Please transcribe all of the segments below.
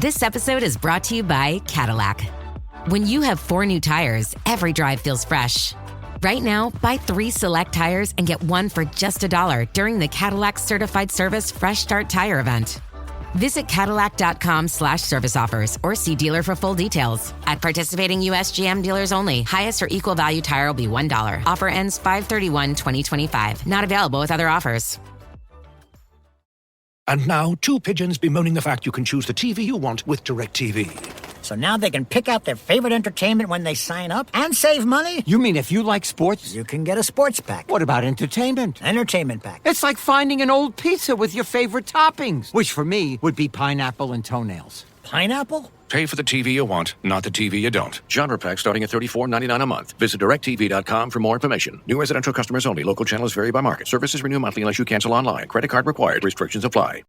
This episode is brought to you by Cadillac. When you have 4 new tires, every drive feels fresh. Right now, buy 3 select tires and get 1 for just $1 during the Cadillac Certified Service Fresh Start Tire event. Visit Cadillac.com/service offers or see dealer for full details. At participating U.S. GM dealers only. Highest or equal value tire will be $1. Offer ends 5/31/2025. Not available with other offers. And now, 2 pigeons bemoaning the fact you can choose the TV you want with DirecTV. So now they can pick out their favorite entertainment when they sign up and save money? You mean if you like sports? You can get a sports pack. What about entertainment? Entertainment pack. It's like finding an old pizza with your favorite toppings, which for me would be pineapple and toenails. Pineapple? Pay for the TV you want, not the TV you don't. Genre pack starting at $34.99 a month. Visit DirecTV.com for more information. New residential customers only. Local channels vary by market. Services renew monthly unless you cancel online. Credit card required. Restrictions apply.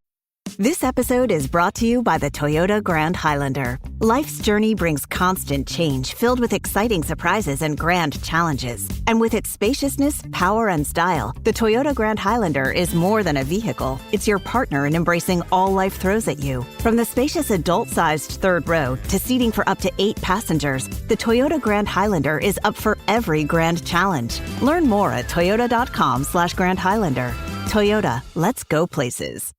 This episode is brought to you by the Toyota Grand Highlander. Life's journey brings constant change, filled with exciting surprises and grand challenges. And with its spaciousness, power, and style, the Toyota Grand Highlander is more than a vehicle. It's your partner in embracing all life throws at you. From the spacious adult-sized third row to seating for up to 8 passengers, the Toyota Grand Highlander is up for every grand challenge. Learn more at toyota.com/Grand Highlander. Toyota, let's go places.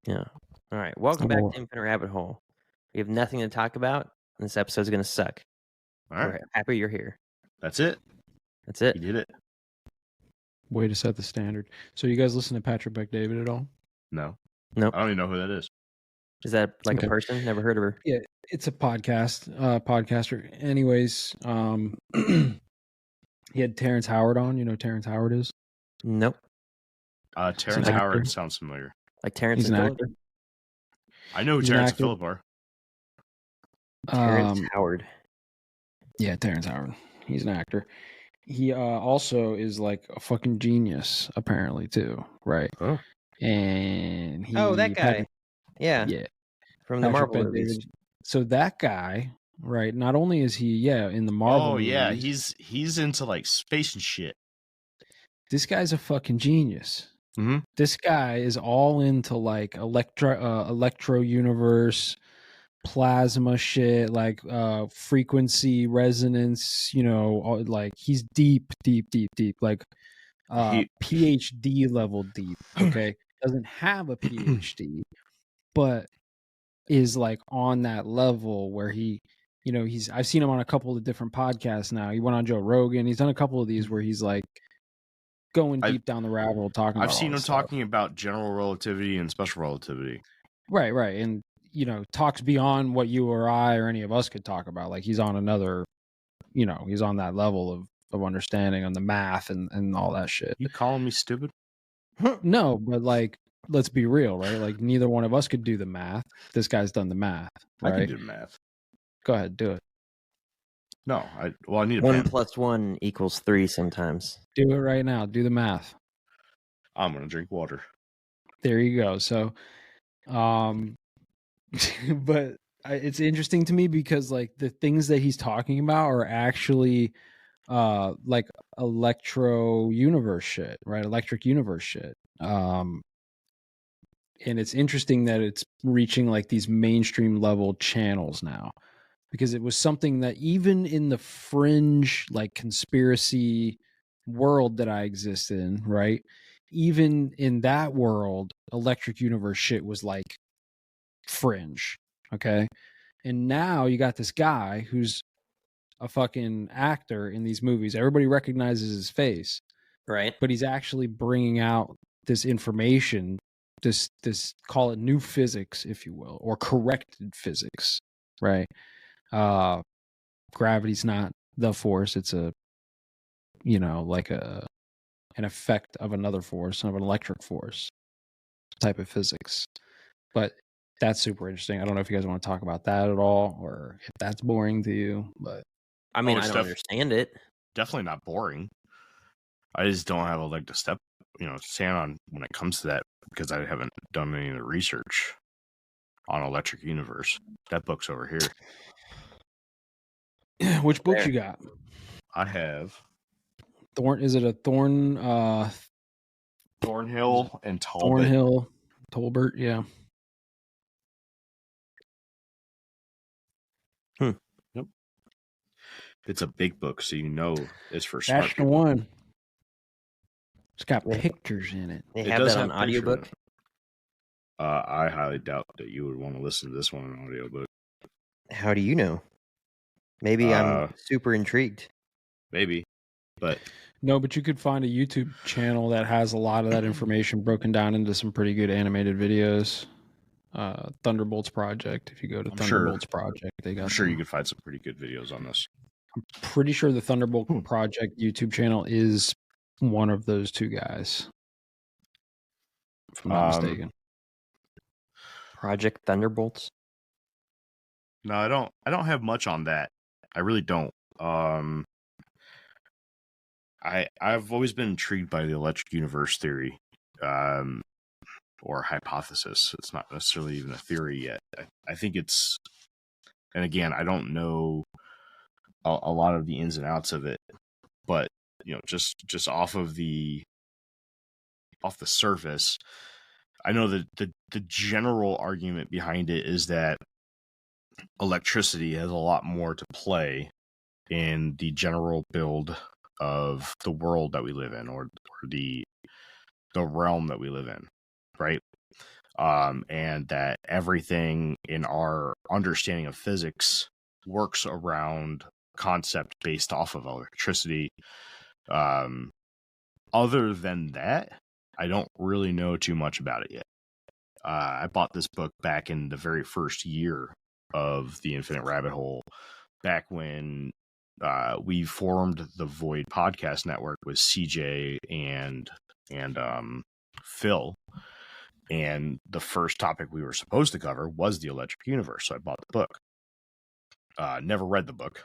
Yeah. All right. Welcome back to Infinite Rabbit Hole. We have nothing to talk about. And this episode's going to suck. All right. We're happy you're here. That's it. That's it. You did it. Way to set the standard. So you guys listen to Patrick Bet-David at all? No. Nope. I don't even know who that is. Is that like a person? Never heard of her. Yeah, it's a podcaster. Anyways, he had Terrence Howard on. You know who Terrence Howard is? Nope. Terrence Howard sounds familiar. Like Terrence He's and an Phillip? actor. I know who He's an Terrence and actor. Phillip are. Terrence Howard. Yeah, Terrence Howard. He's an actor. He also is like a fucking genius, apparently, too. Right? Oh. And he... that guy. Yeah. From the Patrick Marvel Bet-David. movies. So that guy, right, not only is he, in the Marvel movies, yeah. He's into like space and shit. this guy's a fucking genius. Mm-hmm. This guy is all into like electro universe, plasma shit, like frequency resonance, like he's deep, like PhD level deep. Okay. Doesn't have a PhD, but is like on that level where he, I've seen him on a couple of different podcasts now. He went on Joe Rogan. He's done a couple of these where he's like going deep down the rabbit hole talking about I've seen him stuff. talking about general relativity and special relativity. Right. And, talks beyond what you or I or any of us could talk about. Like he's on another, he's on that level of understanding on the math and all that shit. You calling me stupid? No, but like, let's be real, right? Like neither one of us could do the math. This guy's done the math, right? I can do math. Go ahead, do it. No, I need a 1 pen. + 1 = 3 sometimes. Do it right now. Do the math. I'm gonna drink water. There you go. So, but it's interesting to me because like the things that he's talking about are actually like electro universe shit, right? Electric universe shit. And it's interesting that it's reaching like these mainstream level channels now, because it was something that even in the fringe like conspiracy world that I exist in, right? Even in that world, electric universe shit was like fringe. Okay. And now you got this guy who's a fucking actor in these movies. Everybody recognizes his face, Right. but he's actually bringing out this information, this call it new physics, if you will, or corrected physics, right? Gravity's not the force, it's a like an effect of another force, of an electric force type of physics. But that's super interesting. I don't know if you guys want to talk about that at all, or if that's boring to you. But I mean, I don't understand it. Definitely not boring. I just don't have a leg to stand on when it comes to that, because I haven't done any of the research on Electric Universe. That book's over here. Which books you got? I have Thorn. Is it a Thorn? Thornhill and Talbot. Thornhill, Tolbert. Yeah. Yep. It's a big book, so it's for That's smart the people. one. It's got pictures in it. They have that on audiobook. I highly doubt that you would want to listen to this one on audiobook. How do you know? Maybe I'm super intrigued. Maybe, but no. But you could find a YouTube channel that has a lot of that information broken down into some pretty good animated videos. Thunderbolts Project. If you go to Thunderbolts Project, they got. I'm sure you could find some pretty good videos on this. I'm pretty sure the Thunderbolt Project YouTube channel is one of those two guys, if I'm not mistaken. Project Thunderbolts. No, I don't have much on that. I really don't. I've always been intrigued by the electric universe theory, or hypothesis. It's not necessarily even a theory yet. I think it's, and again, I don't know a lot of the ins and outs of it, but just off the surface, I know that the general argument behind it is that electricity has a lot more to play in the general build of the world that we live in, or the realm that we live in, right? And that everything in our understanding of physics works around concept based off of electricity. Other than that, I don't really know too much about it yet. I bought this book back in the very first year of the Infinite Rabbit Hole, back when we formed the Void Podcast Network with CJ and Phil, and the first topic we were supposed to cover was the electric universe. So I bought the book. Never read the book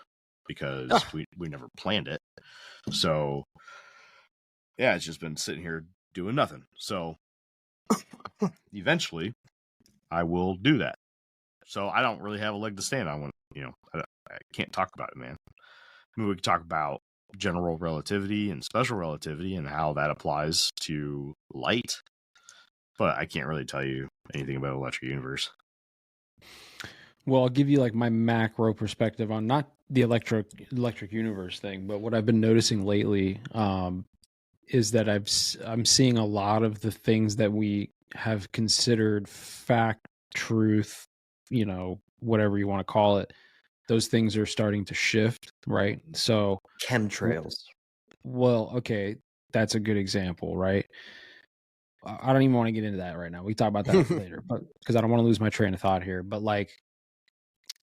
because we never planned it. So yeah, it's just been sitting here doing nothing. So eventually I will do that. So I don't really have a leg to stand on when, I can't talk about it, man. I mean, we could talk about general relativity and special relativity and how that applies to light, but I can't really tell you anything about electric universe. Well, I'll give you like my macro perspective on not the electric universe thing, but what I've been noticing lately is that I'm seeing a lot of the things that we have considered fact, truth, whatever you want to call it. Those things are starting to shift, right? So chemtrails. Well, okay, that's a good example, right? I don't even want to get into that right now. We talk about that later, but because I don't want to lose my train of thought here. But like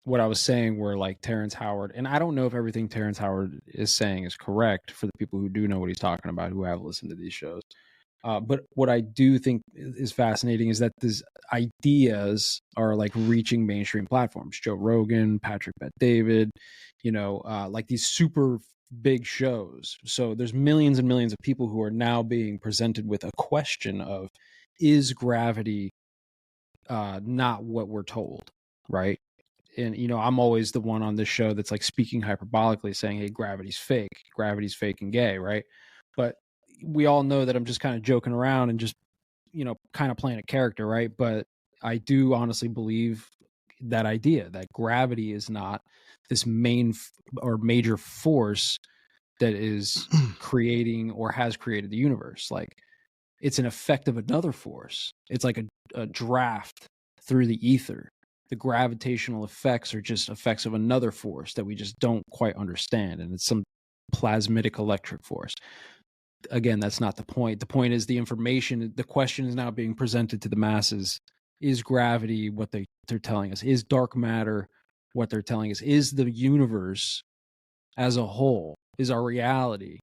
what I was saying, where like Terrence Howard, and I don't know if everything Terrence Howard is saying is correct for the people who do know what he's talking about, who have listened to these shows. But what I do think is fascinating is that these ideas are like reaching mainstream platforms. Joe Rogan, Patrick Bet-David, like these super big shows. So there's millions and millions of people who are now being presented with a question of, is gravity not what we're told, right? And, I'm always the one on this show that's like speaking hyperbolically, saying, hey, gravity's fake and gay, right? But we all know that I'm just kind of joking around and just, kind of playing a character, right? But I do honestly believe that idea that gravity is not this main or major force that is creating or has created the universe. Like, it's an effect of another force. It's like a draft through the ether. The gravitational effects are just effects of another force that we just don't quite understand. And it's some plasmitic electric force. Again, that's not the point. The point is the information, the question is now being presented to the masses. Is gravity what they're telling us? Is dark matter what they're telling us? Is the universe as a whole, is our reality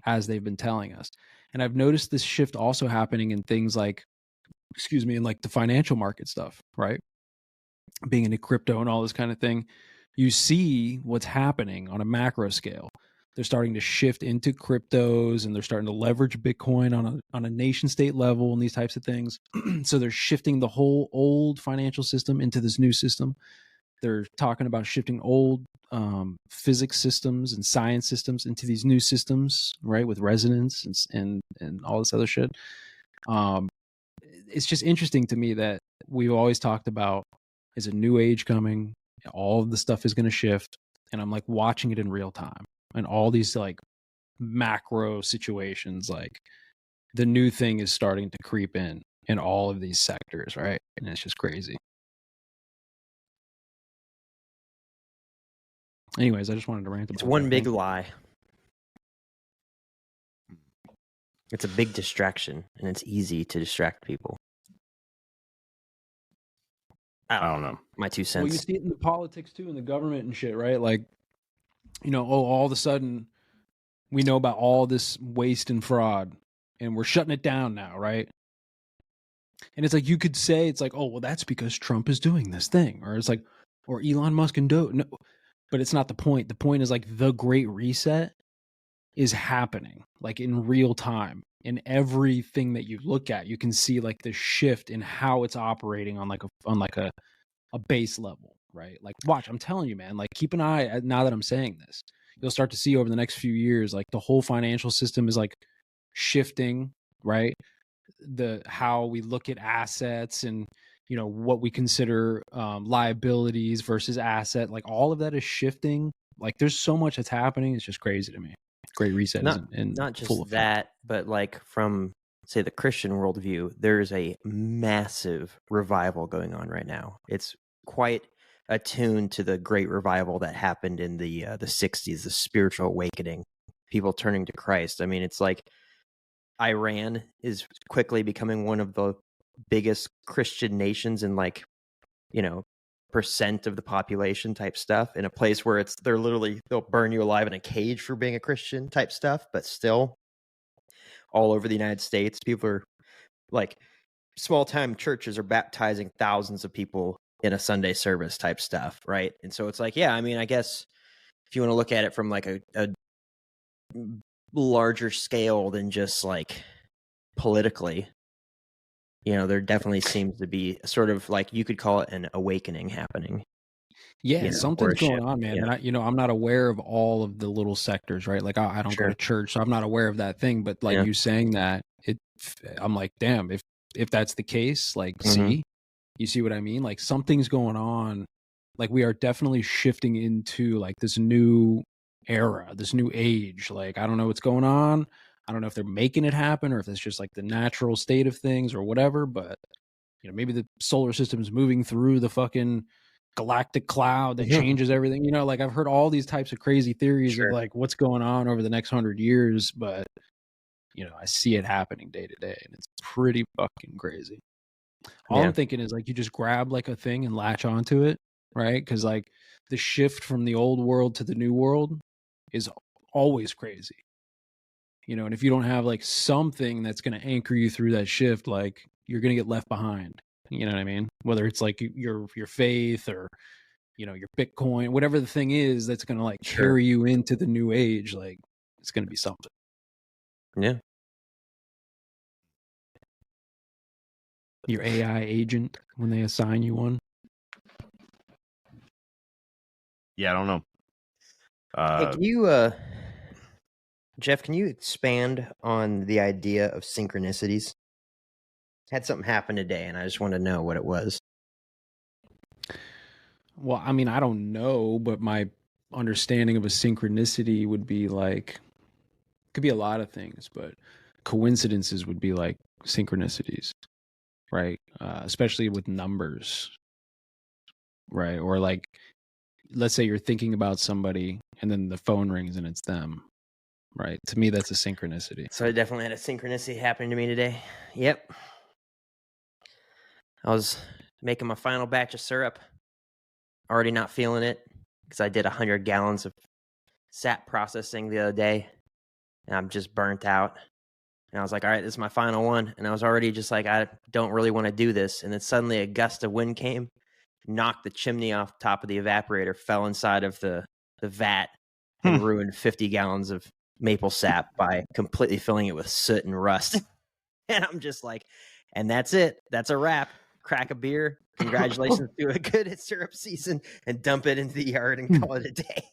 as they've been telling us. And I've noticed this shift also happening in things like, in like the financial market stuff, right? Being into crypto and all this kind of thing, you see what's happening on a macro scale. They're starting to shift into cryptos, and they're starting to leverage Bitcoin on a nation state level and these types of things. So they're shifting the whole old financial system into this new system. They're talking about shifting old physics systems and science systems into these new systems, right? With resonance and all this other shit. It's just interesting to me that we've always talked about is a new age coming. All of the stuff is going to shift, and I'm like watching it in real time, and all these like macro situations, like the new thing is starting to creep in all of these sectors, right? And it's just crazy. Anyways, I just wanted to rant about It's one that. big lie. It's a big distraction, and it's easy to distract people. I don't know. My 2 cents. Well, you see it in the politics too, in the government and shit, right? Like, all of a sudden we know about all this waste and fraud, and we're shutting it down now, right? And it's like, you could say, it's like, oh, well, that's because Trump is doing this thing, or it's like, or Elon Musk and no, but it's not the point. The point is like the Great Reset is happening like in real time. In everything that you look at, you can see like the shift in how it's operating on a base level, right? Like, watch, I'm telling you, man, like keep an eye. Now that I'm saying this, you'll start to see over the next few years, like the whole financial system is like shifting, right? How we look at assets and what we consider liabilities versus asset, like all of that is shifting. Like there's so much that's happening. It's just crazy to me. Great Reset not just that, but like from say the Christian worldview, there's a massive revival going on right now. It's quite attuned to the great revival that happened in the 60s, the spiritual awakening, people turning to Christ. I mean, it's like Iran is quickly becoming one of the biggest Christian nations in like, percent of the population type stuff, in a place where they'll burn you alive in a cage for being a Christian type stuff. But still, all over the United States, people are like, small time churches are baptizing thousands of people in a Sunday service type stuff, right? And so it's like, yeah, I mean, I guess if you want to look at it from like a larger scale than just like politically, there definitely seems to be sort of like, you could call it an awakening happening. Yeah, something's going on, man. And I'm not aware of all of the little sectors, right? Like I don't go to church, so I'm not aware of that thing. But like you saying that, I'm like, damn, if that's the case, like, you see what I mean? Like something's going on. Like we are definitely shifting into like this new era, this new age. Like I don't know what's going on. I don't know if they're making it happen or if it's just like the natural state of things or whatever, but maybe the solar system is moving through the fucking galactic cloud that changes everything. Like I've heard all these types of crazy theories of like what's going on over the next 100 years, but I see it happening day to day, and it's pretty fucking crazy. All I'm thinking is like you just grab like a thing and latch onto it, right? Because like the shift from the old world to the new world is always crazy. And if you don't have like something that's going to anchor you through that shift, like you're going to get left behind. You know what I mean? Whether it's like your faith or, your Bitcoin, whatever the thing is that's going to like carry you into the new age, like it's going to be something. Yeah. Your AI agent, when they assign you one. Yeah, I don't know. Hey, can you, Jeff, can you expand on the idea of synchronicities? Had something happen today, and I just want to know what it was. Well, I mean, I don't know, but my understanding of a synchronicity would be like, could be a lot of things, but coincidences would be like synchronicities, right? Especially with numbers, right? Or like, let's say you're thinking about somebody and then the phone rings and it's them, right? To me, that's a synchronicity. So I definitely had a synchronicity happening to me today. Yep. I was making my final batch of syrup. Already not feeling it because I did 100 gallons of sap processing the other day. and I'm just burnt out. And I was like, all right, this is my final one. And I was already just like, I don't really want to do this. And then suddenly a gust of wind came, knocked the chimney off the top of the evaporator, fell inside of the vat, and ruined 50 gallons of maple sap by completely filling it with soot and rust. And I'm just like, and that's it. That's a wrap. Crack a beer. Congratulations to a good syrup season, and dump it into the yard and call it a day.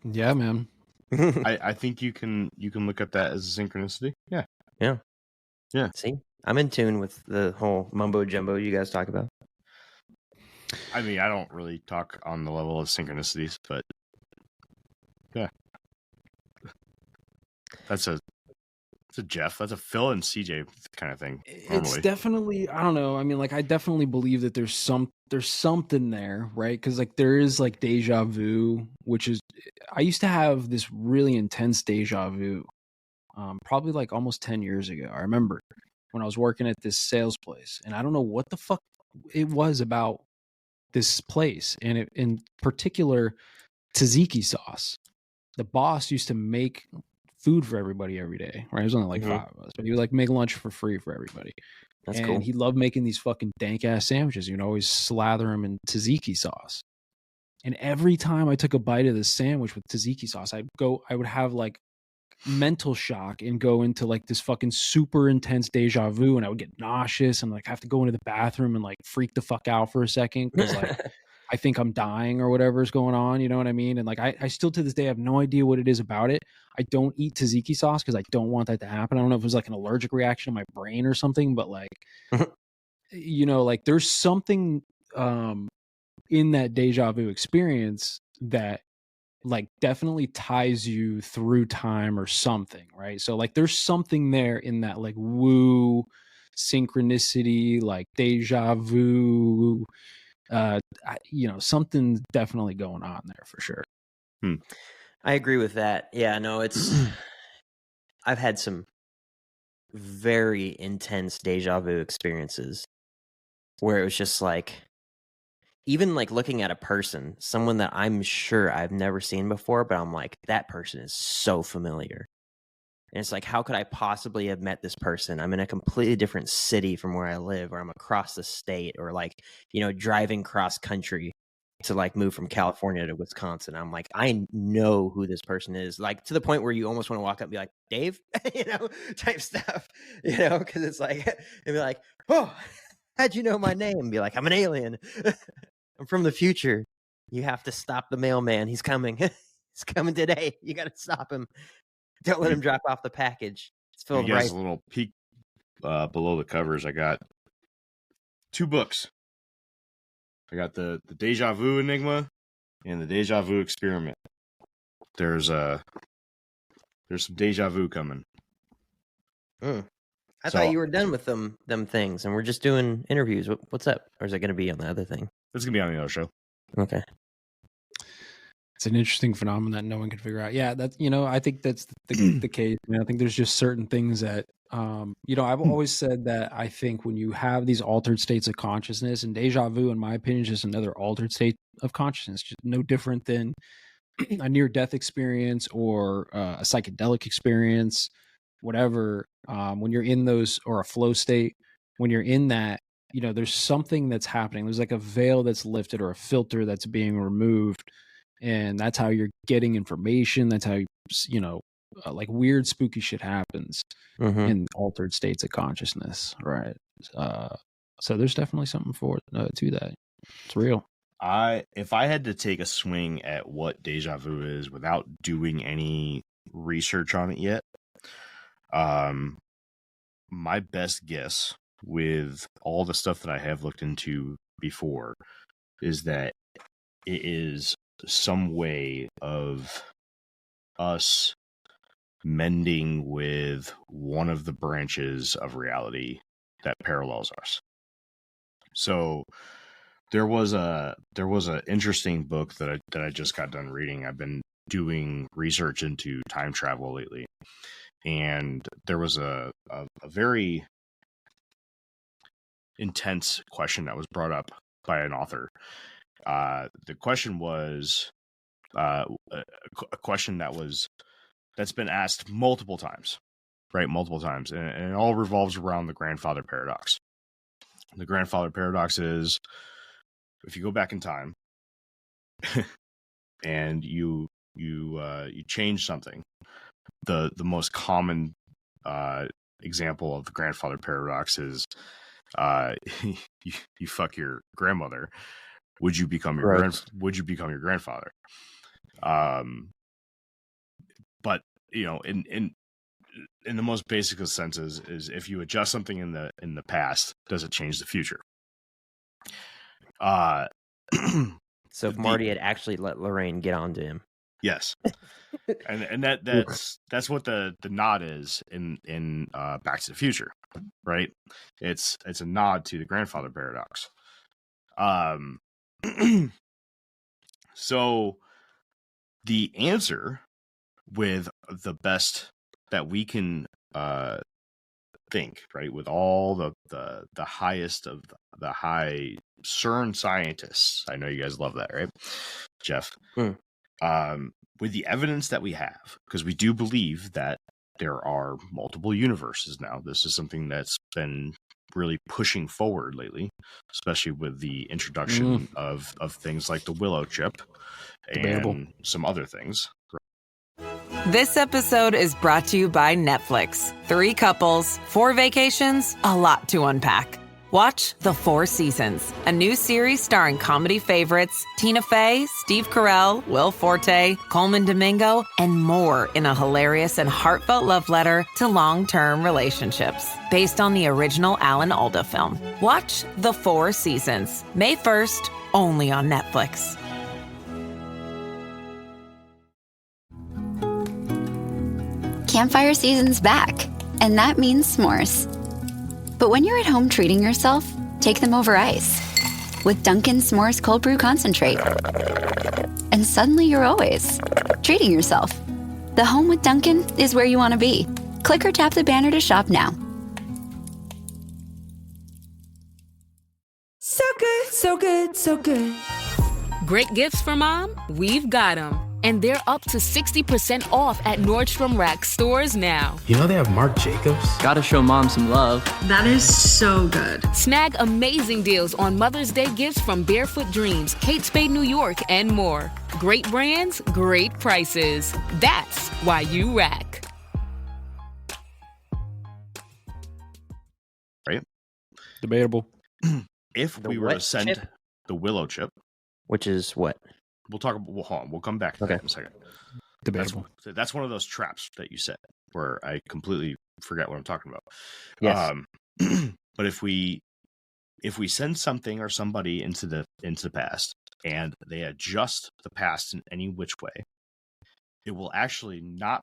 Yeah, man. I think you can look at that as a synchronicity. Yeah. See, I'm in tune with the whole mumbo jumbo you guys talk about. I mean, I don't really talk on the level of synchronicities, but yeah, that's a Jeff, that's a Phil and CJ kind of thing. Normally. It's definitely, I don't know. I mean, like, I definitely believe that there's something there, right? Because like there is like deja vu, which is, I used to have this really intense deja vu, probably like almost 10 years ago. I remember when I was working at this sales place, and I don't know what the fuck it was about this place, and it, in particular, tzatziki sauce. The boss used to make food for everybody every day, right? It was only like 5 of us, but he would like make lunch for free for everybody. That's and cool. He loved making these fucking dank ass sandwiches. You'd always slather them in tzatziki sauce. And every time I took a bite of this sandwich with tzatziki sauce, I would have like mental shock and go into like this fucking super intense deja vu, and I would get nauseous and like have to go into the bathroom and like freak the fuck out for a second because like I think I'm dying or whatever is going on, you know what I mean? And like I still to this day have no idea what it is about it. I don't eat tzatziki sauce because I don't want that to happen. I don't know if it was like an allergic reaction in my brain or something, but like you know, like there's something in that deja vu experience that like definitely ties you through time or something, right? So like there's something there in that like woo synchronicity, like deja vu, you know, something's definitely going on there for sure. I agree with that. Yeah, no, it's I've had some very intense deja vu experiences where it was just like, even like looking at a person, someone that I'm sure I've never seen before, but I'm like, that person is so familiar. And it's like, how could I possibly have met this person? I'm in a completely different city from where I live, or I'm across the state, or like, you know, driving cross country to like move from California to Wisconsin. I'm like, I know who this person is, like to the point where you almost want to walk up and be like, Dave, you know, type stuff, you know, because it's like, and be like, oh, how'd you know my name? And be like, I'm an alien. I'm from the future. You have to stop the mailman. He's coming. He's coming today. You got to stop him. Don't let him drop off the package. It's filled right. A little peek below the covers. I got 2 books. I got the Deja Vu Enigma and the Deja Vu Experiment. There's some deja vu coming. I thought you were done with them things, and we're just doing interviews. What's up? Or is it going to be on the other thing? It's going to be on the other show. Okay. It's an interesting phenomenon that no one can figure out. Yeah, that's, you know, I think that's the case. I mean, I think there's just certain things that, you know, I've always said that I think when you have these altered states of consciousness, and deja vu, in my opinion, is just another altered state of consciousness, just no different than a near-death experience or a psychedelic experience, whatever. When you're in those, or a flow state, when you're in that, you know, there's something that's happening. There's like a veil that's lifted or a filter that's being removed. And that's how you're getting information. That's how, you know, like weird, spooky shit happens in altered states of consciousness, right? So there's definitely something to that. It's real. If I had to take a swing at what deja vu is without doing any research on it yet, my best guess with all the stuff that I have looked into before is that it is some way of us mending with one of the branches of reality that parallels us. So there was an interesting book that I just got done reading. I've been doing research into time travel lately, and there was a very intense question that was brought up by an author. The question was a question that was that's been asked multiple times, right? Multiple times. And it all revolves around the grandfather paradox. The grandfather paradox is, if you go back in time and you change something, the most common example of the grandfather paradox is you fuck your grandmother. Would you become your grandfather? But in the most basic of senses, is if you adjust something in the past, does it change the future? So if Marty had actually let Lorraine get onto him. Yes. and that's what the nod is in Back to the Future, right? It's a nod to the grandfather paradox. So the answer, with the best that we can think, right, with all the highest of the high CERN scientists, I know you guys love that, right, Jeff? With the evidence that we have, because we do believe that there are multiple universes now. This is something that's been really pushing forward lately, especially with the introduction of things like the Willow chip and some other things. This episode is brought to you by Netflix. 3 couples, 4 vacations, a lot to unpack. Watch The 4 Seasons, a new series starring comedy favorites Tina Fey, Steve Carell, Will Forte, Coleman Domingo, and more in a hilarious and heartfelt love letter to long-term relationships. Based on the original Alan Alda film. Watch The 4 Seasons, May 1st, only on Netflix. Campfire season's back, and that means s'mores. But when you're at home treating yourself, take them over ice with Dunkin' S'mores Cold Brew Concentrate. And suddenly you're always treating yourself. The home with Dunkin' is where you want to be. Click or tap the banner to shop now. So good, so good, so good. Great gifts for mom? We've got them. And they're up to 60% off at Nordstrom Rack stores now. You know they have Marc Jacobs? Gotta show mom some love. That is so good. Snag amazing deals on Mother's Day gifts from Barefoot Dreams, Kate Spade New York, and more. Great brands, great prices. That's why you rack. Right? Debatable. If we were to send the Willow chip, which is what? We'll talk about. Hold on, we'll come back to that in a second. Debatable. That's one of those traps that you set where I completely forget what I'm talking about. Yes. But if we send something or somebody into the past and they adjust the past in any which way, it will actually not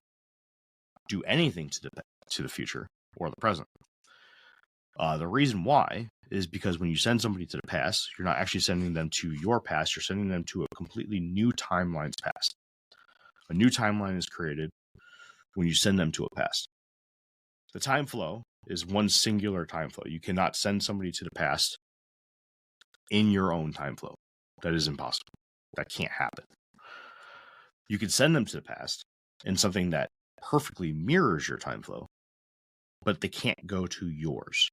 do anything to the future or the present. The reason why is because when you send somebody to the past, you're not actually sending them to your past. You're sending them to a completely new timeline's past. A new timeline is created when you send them to a past. The time flow is one singular time flow. You cannot send somebody to the past in your own time flow. That is impossible. That can't happen. You can send them to the past in something that perfectly mirrors your time flow, but they can't go to yours.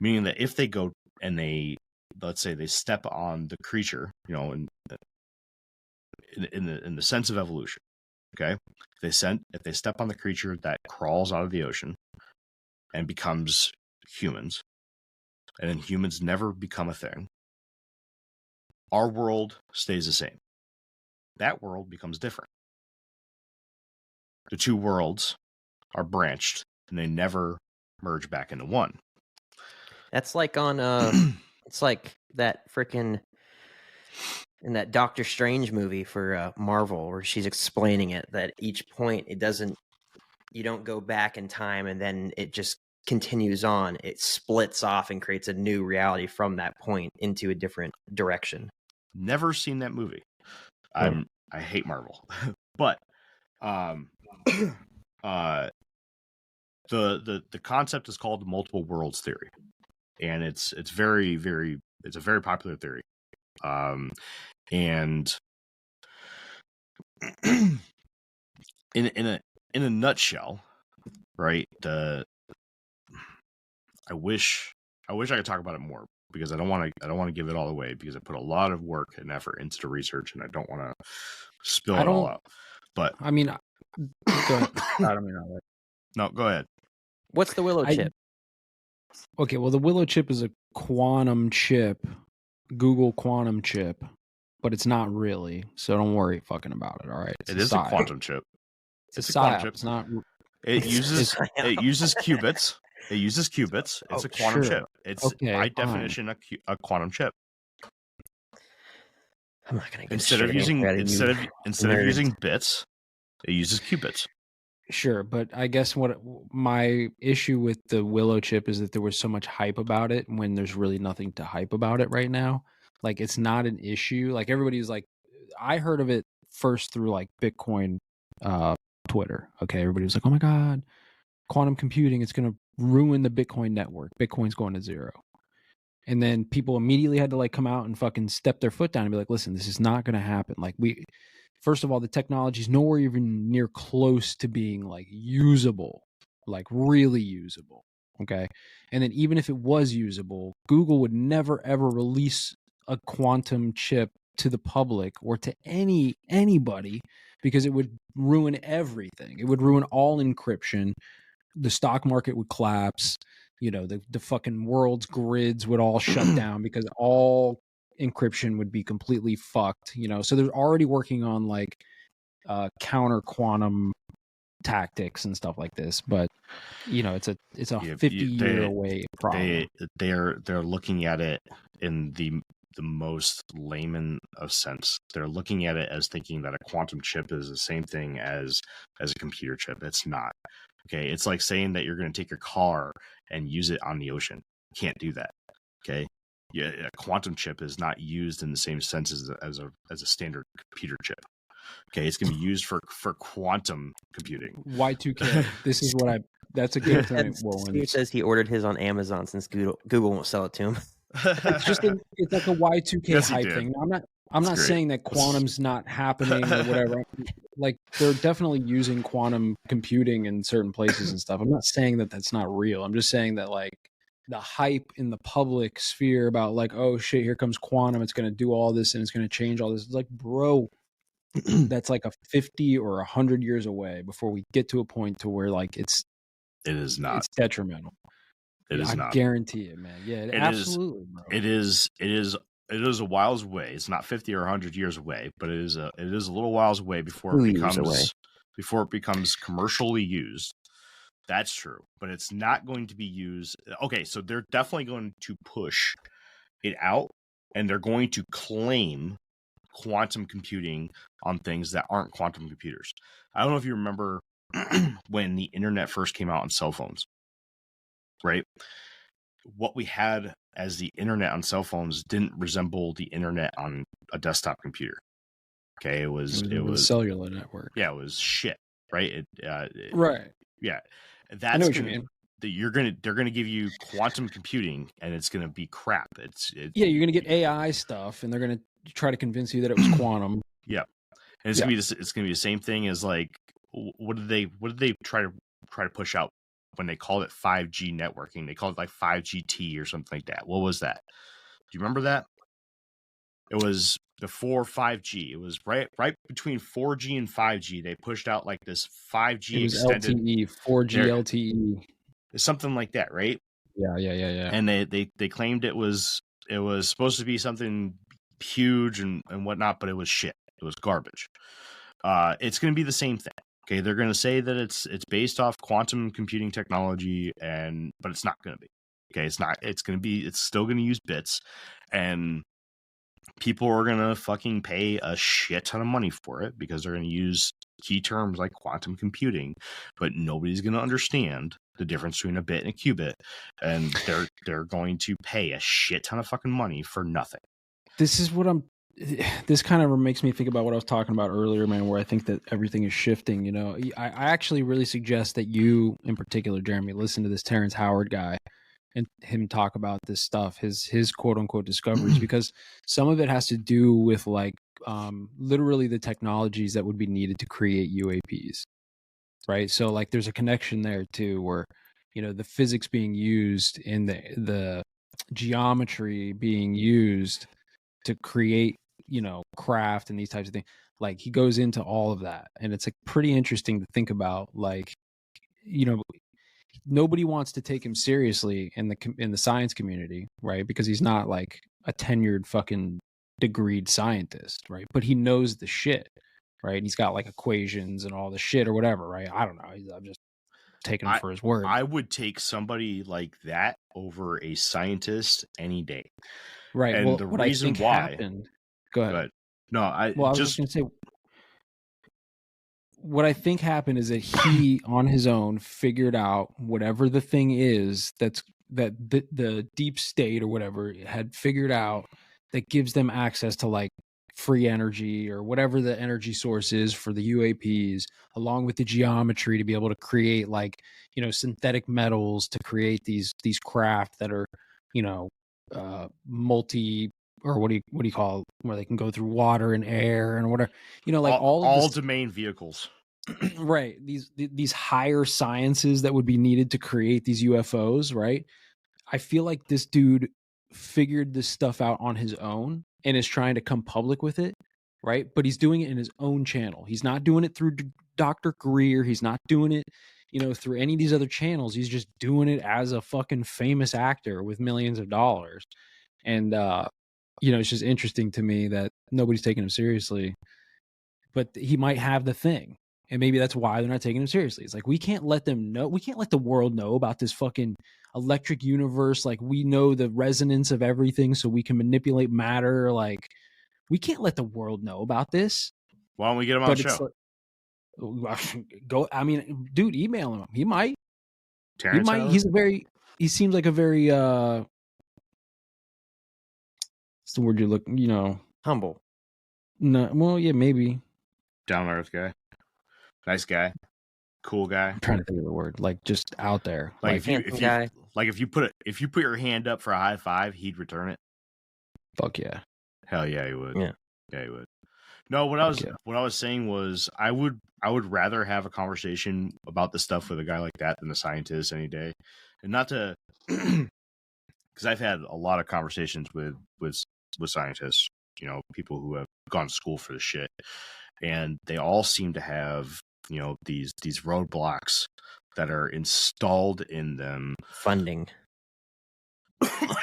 Meaning that if they go and let's say they step on the creature, in the sense of evolution, okay? If they step on the creature that crawls out of the ocean and becomes humans, and then humans never become a thing, our world stays the same. That world becomes different. The two worlds are branched, and they never merge back into one. That's like on it's like that freaking in that Doctor Strange movie for Marvel, where she's explaining it, that each point you don't go back in time and then it just continues on. It splits off and creates a new reality from that point into a different direction. Never seen that movie. I hate Marvel. But the concept is called the multiple worlds theory. And it's a very popular theory. And in in a nutshell, right? I wish I could talk about it more, because I don't want to give it all away, because I put a lot of work and effort into the research, and I don't want to spill it all out. But I mean, go ahead. I don't mean that way. No, go ahead. What's the Willow chip? Okay, well, the Willow chip is a quantum chip, Google quantum chip, but it's not really. So don't worry fucking about it. All right, it is a quantum chip. It's a quantum chip. It's not. It uses qubits. It uses qubits. It's a quantum chip. It's by definition a quantum chip. I'm not gonna get instead of using bits, it uses qubits. Sure, but I guess what my issue with the Willow chip is that there was so much hype about it when there's really nothing to hype about it right now. Like, it's not an issue. Like, everybody's like, I heard of it first through like Bitcoin Twitter. Okay, everybody was like, oh my God, quantum computing, it's going to ruin the Bitcoin network. Bitcoin's going to zero. And then people immediately had to like come out and fucking step their foot down and be like, listen, this is not going to happen. Like, first of all, the technology is nowhere even near close to being like usable, like really usable. Okay. And then even if it was usable, Google would never ever release a quantum chip to the public or to anybody, because it would ruin everything. It would ruin all encryption. The stock market would collapse. You know, the fucking world's grids would all shut down, because all encryption would be completely fucked, you know. So they're already working on like counter quantum tactics and stuff like this, but you know, it's a 50-year away problem. They're looking at it in the most layman of sense. They're looking at it as thinking that a quantum chip is the same thing as a computer chip. It's not. Okay, it's like saying that you're going to take your car and use it on the ocean. You can't do that. Okay, yeah, a quantum chip is not used in the same sense as a standard computer chip. Okay, it's going to be used for quantum computing. Y2K. This is what that's a good thing. Steve says he ordered his on Amazon since Google won't sell it to him. It's like a Y2K hype thing. I'm not saying that quantum's not happening or whatever. Like, they're definitely using quantum computing in certain places and stuff. I'm not saying that that's not real. I'm just saying that like the hype in the public sphere about like, oh shit, here comes quantum, it's going to do all this and it's going to change all this. It's like, bro, that's like a 50 or 100 years away before we get to a point to where like it is not. It's detrimental. It is not. I guarantee it, man. Yeah, absolutely, bro. It is a whiles away. It's not 50 or 100 years away, but it is a little whiles away before it becomes commercially used. That's true, but it's not going to be used. Okay, so they're definitely going to push it out, and they're going to claim quantum computing on things that aren't quantum computers. I don't know if you remember when the internet first came out on cell phones, right? What we had as the internet on cell phones didn't resemble the internet on a desktop computer. Okay, it was a cellular network. Yeah, it was shit, right? Right. Yeah, I know what you mean. They're gonna give you quantum computing, and it's gonna be crap. Yeah, you're gonna get AI stuff, and they're gonna try to convince you that it was quantum. Yeah, and it's gonna be the same thing as like what did they try to push out when they called it 5G networking? They called it like 5GT or something like that. What was that? Do you remember that? It was before 5G. It was right between 4G and 5G. They pushed out like this 5G it was extended LTE, 4G LTE. Something like that, right? Yeah. And they claimed it was supposed to be something huge and whatnot, but it was shit. It was garbage. It's going to be the same thing. Okay, they're going to say that it's based off quantum computing technology, but it's not going to be. Okay, it's not. It's still going to use bits, and people are going to fucking pay a shit ton of money for it because they're going to use key terms like quantum computing, but nobody's going to understand the difference between a bit and a qubit, and they're going to pay a shit ton of fucking money for nothing. This kind of makes me think about what I was talking about earlier, man, where I think that everything is shifting. You know, I actually really suggest that you, in particular, Jeremy, listen to this Terrence Howard guy and him talk about this stuff, his quote unquote discoveries, because some of it has to do with like literally the technologies that would be needed to create UAPs. right? So like there's a connection there too, where the physics being used in the geometry being used to create craft and these types of things. Like he goes into all of that, and it's like pretty interesting to think about. Like nobody wants to take him seriously in the science community, right? Because he's not like a tenured fucking degreed scientist, right? But he knows the shit, right? And he's got like equations and all the shit or whatever, right? I don't know. I'm just taking him for his word. I would take somebody like that over a scientist any day. Right. And well, the what reason I think why happened. Go ahead. No, I was just going to say, what I think happened is that he, on his own, figured out whatever the thing is that the deep state or whatever had figured out that gives them access to like free energy or whatever the energy source is for the UAPs, along with the geometry to be able to create like synthetic metals to create these craft that are multi, or what do you call it, where they can go through water and air and whatever, like all domain vehicles. Right. These higher sciences that would be needed to create these UFOs, right? I feel like this dude figured this stuff out on his own and is trying to come public with it, right? But he's doing it in his own channel. He's not doing it through Dr. Greer. He's not doing it, through any of these other channels. He's just doing it as a fucking famous actor with millions of dollars. And it's just interesting to me that nobody's taking him seriously, but he might have the thing. And maybe that's why they're not taking him seriously. It's like, we can't let them know. We can't let the world know about this fucking electric universe. Like, we know the resonance of everything, so we can manipulate matter. Like, we can't let the world know about this. Why don't we get him on the show? Go. I mean, dude, email him. He might. Terrence he might. He seems like a very what's the word you're looking? Humble. No, well, yeah, maybe. Down to earth guy. Nice guy. Cool guy. I'm trying to think of the word. Like, just out there. Like if you put your hand up for a high five, he'd return it. Fuck yeah. Hell yeah, he would. Yeah. Yeah, he would. No, what I was saying was I would rather have a conversation about this stuff with a guy like that than a scientist any day. And not to because I've had a lot of conversations with scientists, people who have gone to school for this shit. And they all seem to have, these roadblocks that are installed in them. Funding.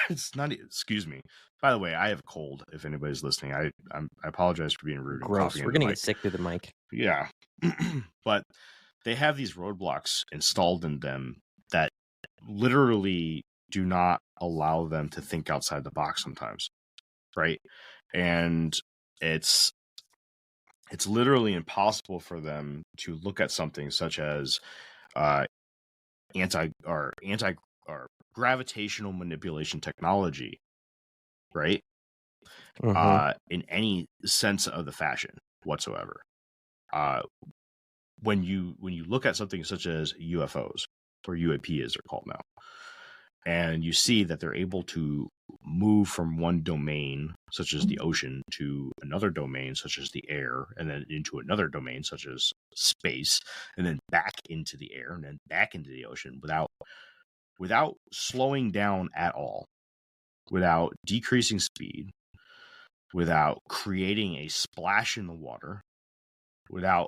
It's not. Excuse me. By the way, I have a cold. If anybody's listening, I apologize for being rude. Gross. We're gonna get sick through the mic. Yeah, but they have these roadblocks installed in them that literally do not allow them to think outside the box sometimes, right? And it's literally impossible for them to look at something such as anti gravitational manipulation technology, right? In any sense of the fashion whatsoever. When you look at something such as UFOs, or UAP as they're called now, and you see that they're able to move from one domain, such as the ocean, to another domain, such as the air, and then into another domain, such as space, and then back into the air, and then back into the ocean without slowing down at all, without decreasing speed, without creating a splash in the water, without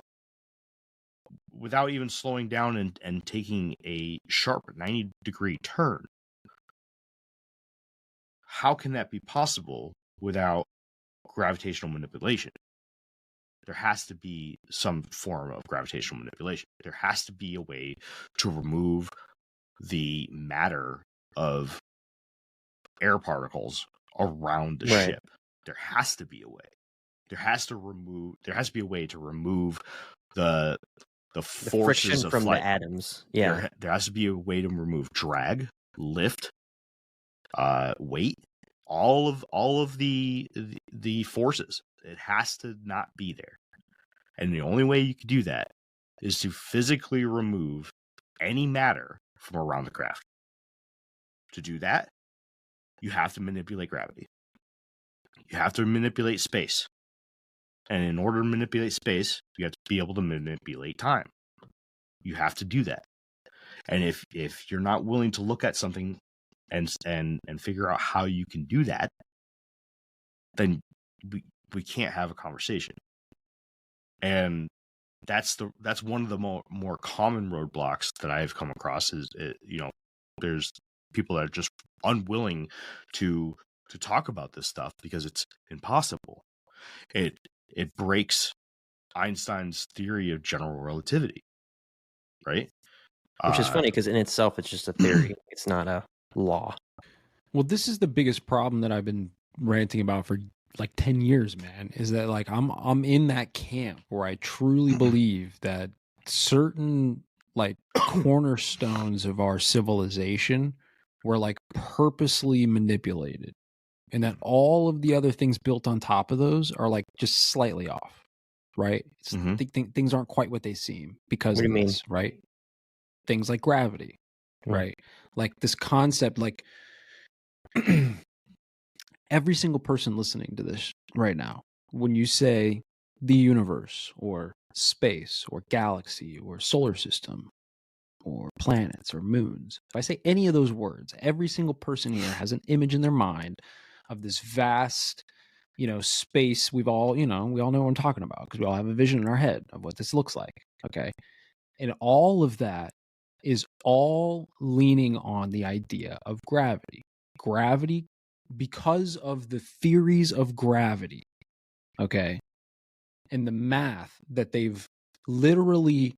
even slowing down and taking a sharp 90-degree turn. How can that be possible without gravitational manipulation? There has to be some form of gravitational manipulation. There has to be a way to remove the matter of air particles around the ship. There has to be a way. There has to be a way to remove the forces friction of from flight. The atoms. Yeah. There has to be a way to remove drag, lift, weight, all of the forces. It has to not be there. And the only way you can do that is to physically remove any matter from around the craft. To do that, you have to manipulate gravity. You have to manipulate space. And in order to manipulate space, you have to be able to manipulate time. You have to do that. And if you're not willing to look at something and figure out how you can do that, then we can't have a conversation. And that's one of the more common roadblocks that I've come across is, there's people that are just unwilling to talk about this stuff because it's impossible. It breaks Einstein's theory of general relativity, right? Which is funny because in itself, it's just a theory. It's not a law. Well, this is the biggest problem that I've been ranting about for like 10 years, man, is that like I'm in that camp where I truly believe that certain like cornerstones of our civilization were like purposely manipulated, and that all of the other things built on top of those are like just slightly off, right? Things aren't quite what they seem because What do of you this, right? Things like gravity, right? Like this concept, like every single person listening to this right now, when you say the universe or space or galaxy or solar system or planets or moons, if I say any of those words, every single person here has an image in their mind of this vast, space. We all know what I'm talking about because we all have a vision in our head of what this looks like. Okay. And all of that is all leaning on the idea of gravity. Gravity, because of the theories of gravity, okay, and the math that they've literally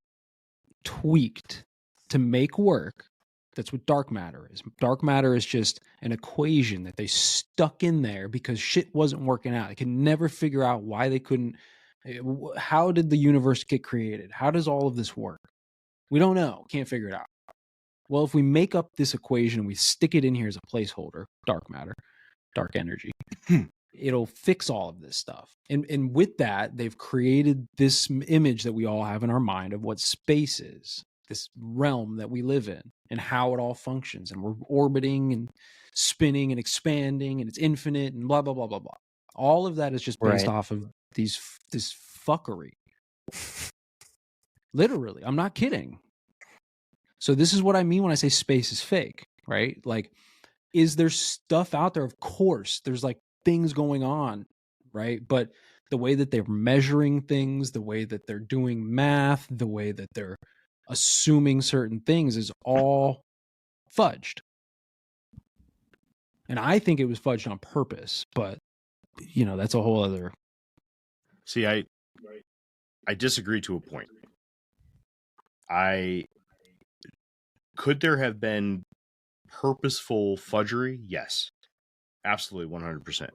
tweaked to make work. That's what dark matter is. Dark matter is just an equation that they stuck in there because shit wasn't working out. They could never figure out why they couldn't. How did the universe get created? How does all of this work? We don't know. Can't figure it out. Well, if we make up this equation and we stick it in here as a placeholder, dark matter, dark energy, it'll fix all of this stuff. And with that, they've created this image that we all have in our mind of what space is, this realm that we live in and how it all functions. And we're orbiting and spinning and expanding and it's infinite and blah, blah, blah, blah, blah. All of that is just based off of this fuckery. Literally, I'm not kidding. So this is what I mean when I say space is fake, right? Like, is there stuff out there? Of course, there's like things going on, right? But the way that they're measuring things, the way that they're doing math, the way that they're assuming certain things is all fudged. And I think it was fudged on purpose, but that's a whole other. See, I disagree to a point. Could there have been purposeful fudgery? Yes, absolutely, 100%.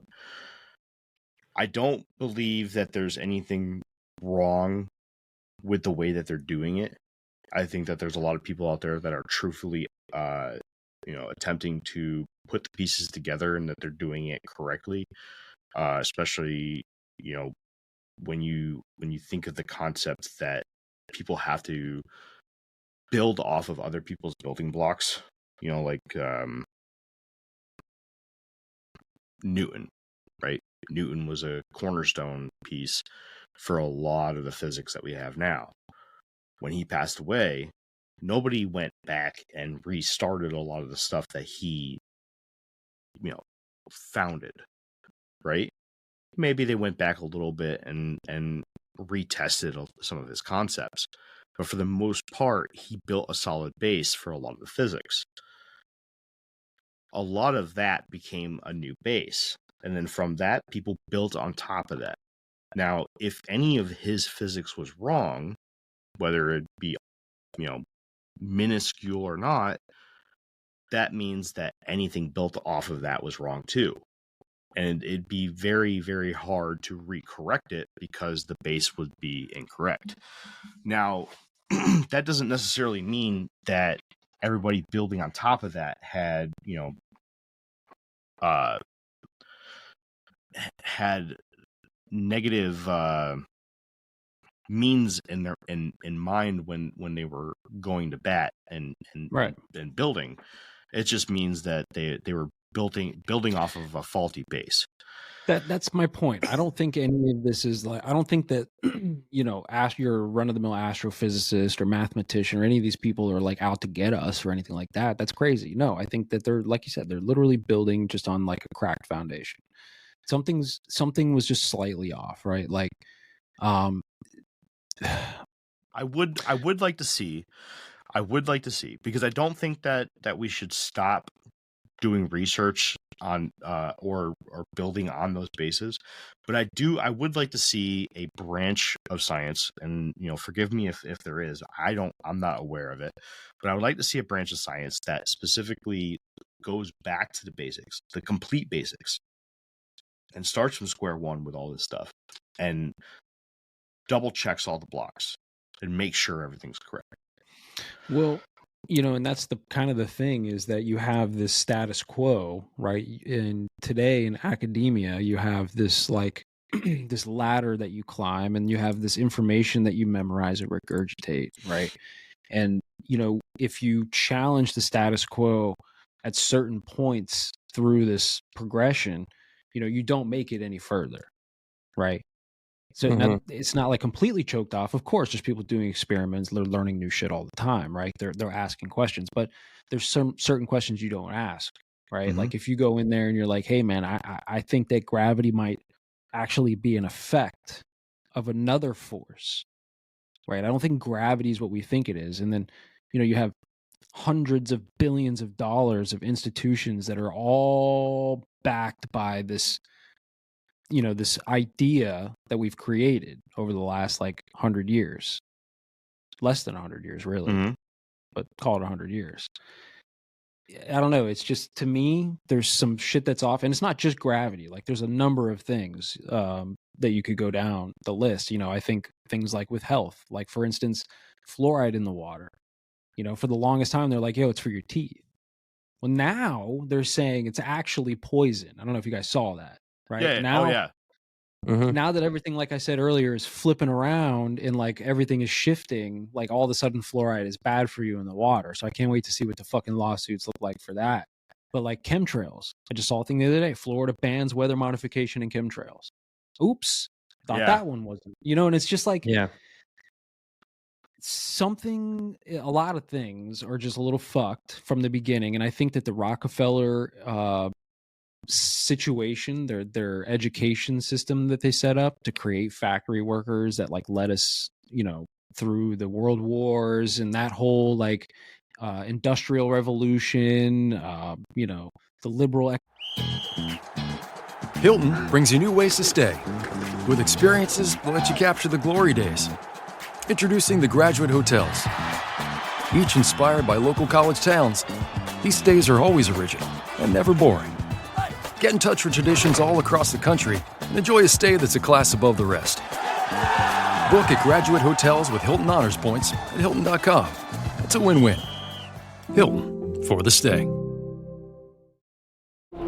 I don't believe that there's anything wrong with the way that they're doing it. I think that there's a lot of people out there that are truthfully, attempting to put the pieces together and that they're doing it correctly. Especially, when you think of the concept that people have to build off of other people's building blocks, like Newton, right? Newton was a cornerstone piece for a lot of the physics that we have now. When he passed away, nobody went back and restarted a lot of the stuff that he, founded, right? Maybe they went back a little bit and retested some of his concepts. But for the most part, he built a solid base for a lot of the physics. A lot of that became a new base. And then from that, people built on top of that. Now, if any of his physics was wrong, whether it be, minuscule or not, that means that anything built off of that was wrong too. And it'd be very, very hard to recorrect it because the base would be incorrect. Now, that doesn't necessarily mean that everybody building on top of that had, had negative means in mind when they were going to bat and building. It just means that they were building off of a faulty base. That's my point. I don't think any of this is like, I don't think that, your run-of-the-mill astrophysicist or mathematician or any of these people are like out to get us or anything like that. That's crazy. No, I think that they're, like you said, they're literally building just on like a cracked foundation. Something was just slightly off, right? Like, I would like to see, because I don't think that we should stop doing research on or building on those bases, but I would like to see a branch of science, and forgive me if there is, I'm not aware of it, but I would like to see a branch of science that specifically goes back to the basics, the complete basics, and starts from square one with all this stuff and double checks all the blocks and make sure everything's correct. Well, and that's the kind of the thing, is that you have this status quo, right? And today in academia, you have this like this ladder that you climb, and you have this information that you memorize and regurgitate, right? And if you challenge the status quo at certain points through this progression, you don't make it any further, right? So now, it's not like completely choked off. Of course, there's people doing experiments, they're learning new shit all the time, right? They're asking questions, but there's some certain questions you don't ask, right? Like if you go in there and you're like, hey man, I think that gravity might actually be an effect of another force, right? I don't think gravity is what we think it is. And then, you have hundreds of billions of dollars of institutions that are all backed by this this idea that we've created over the last like 100 years, less than 100 years, really, but call it 100 years. I don't know. It's just, to me, there's some shit that's off, and it's not just gravity. Like, there's a number of things that you could go down the list. I think things like with health, like for instance, fluoride in the water. For the longest time, they're like, yo, it's for your teeth. Well, now they're saying it's actually poison. I don't know if you guys saw that. Right yeah. now, Oh yeah. Now that everything, like I said earlier, is flipping around and like everything is shifting, like all of a sudden fluoride is bad for you in the water. So I can't wait to see what the fucking lawsuits look like for that. But like chemtrails, I just saw a thing the other day. Florida bans weather modification and chemtrails. Oops, thought that one wasn't. And it's just like, a lot of things are just a little fucked from the beginning. And I think that the Rockefeller situation, their education system that they set up to create factory workers that like led us through the world wars and that whole like industrial revolution, the liberal Hilton brings you new ways to stay with experiences that let you capture the glory days. Introducing the Graduate Hotels. Each inspired by local college towns, these stays are always original and never boring. Get in touch with traditions all across the country and enjoy a stay that's a class above the rest. Book at Graduate Hotels with Hilton Honors Points at Hilton.com. It's a win-win. Hilton, for the stay.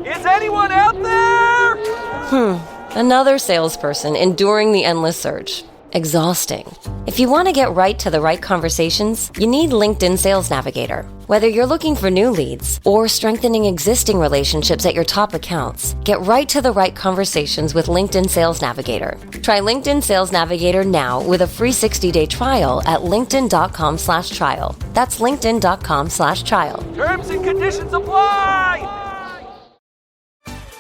Is anyone out there? Another salesperson enduring the endless search. Exhausting. If you want to get right to the right conversations, you need LinkedIn Sales Navigator. Whether you're looking for new leads or strengthening existing relationships at your top accounts, get right to the right conversations with LinkedIn Sales Navigator. Try LinkedIn Sales Navigator now with a free 60-day trial at linkedin.com/trial. That's linkedin.com/trial. Terms and conditions apply!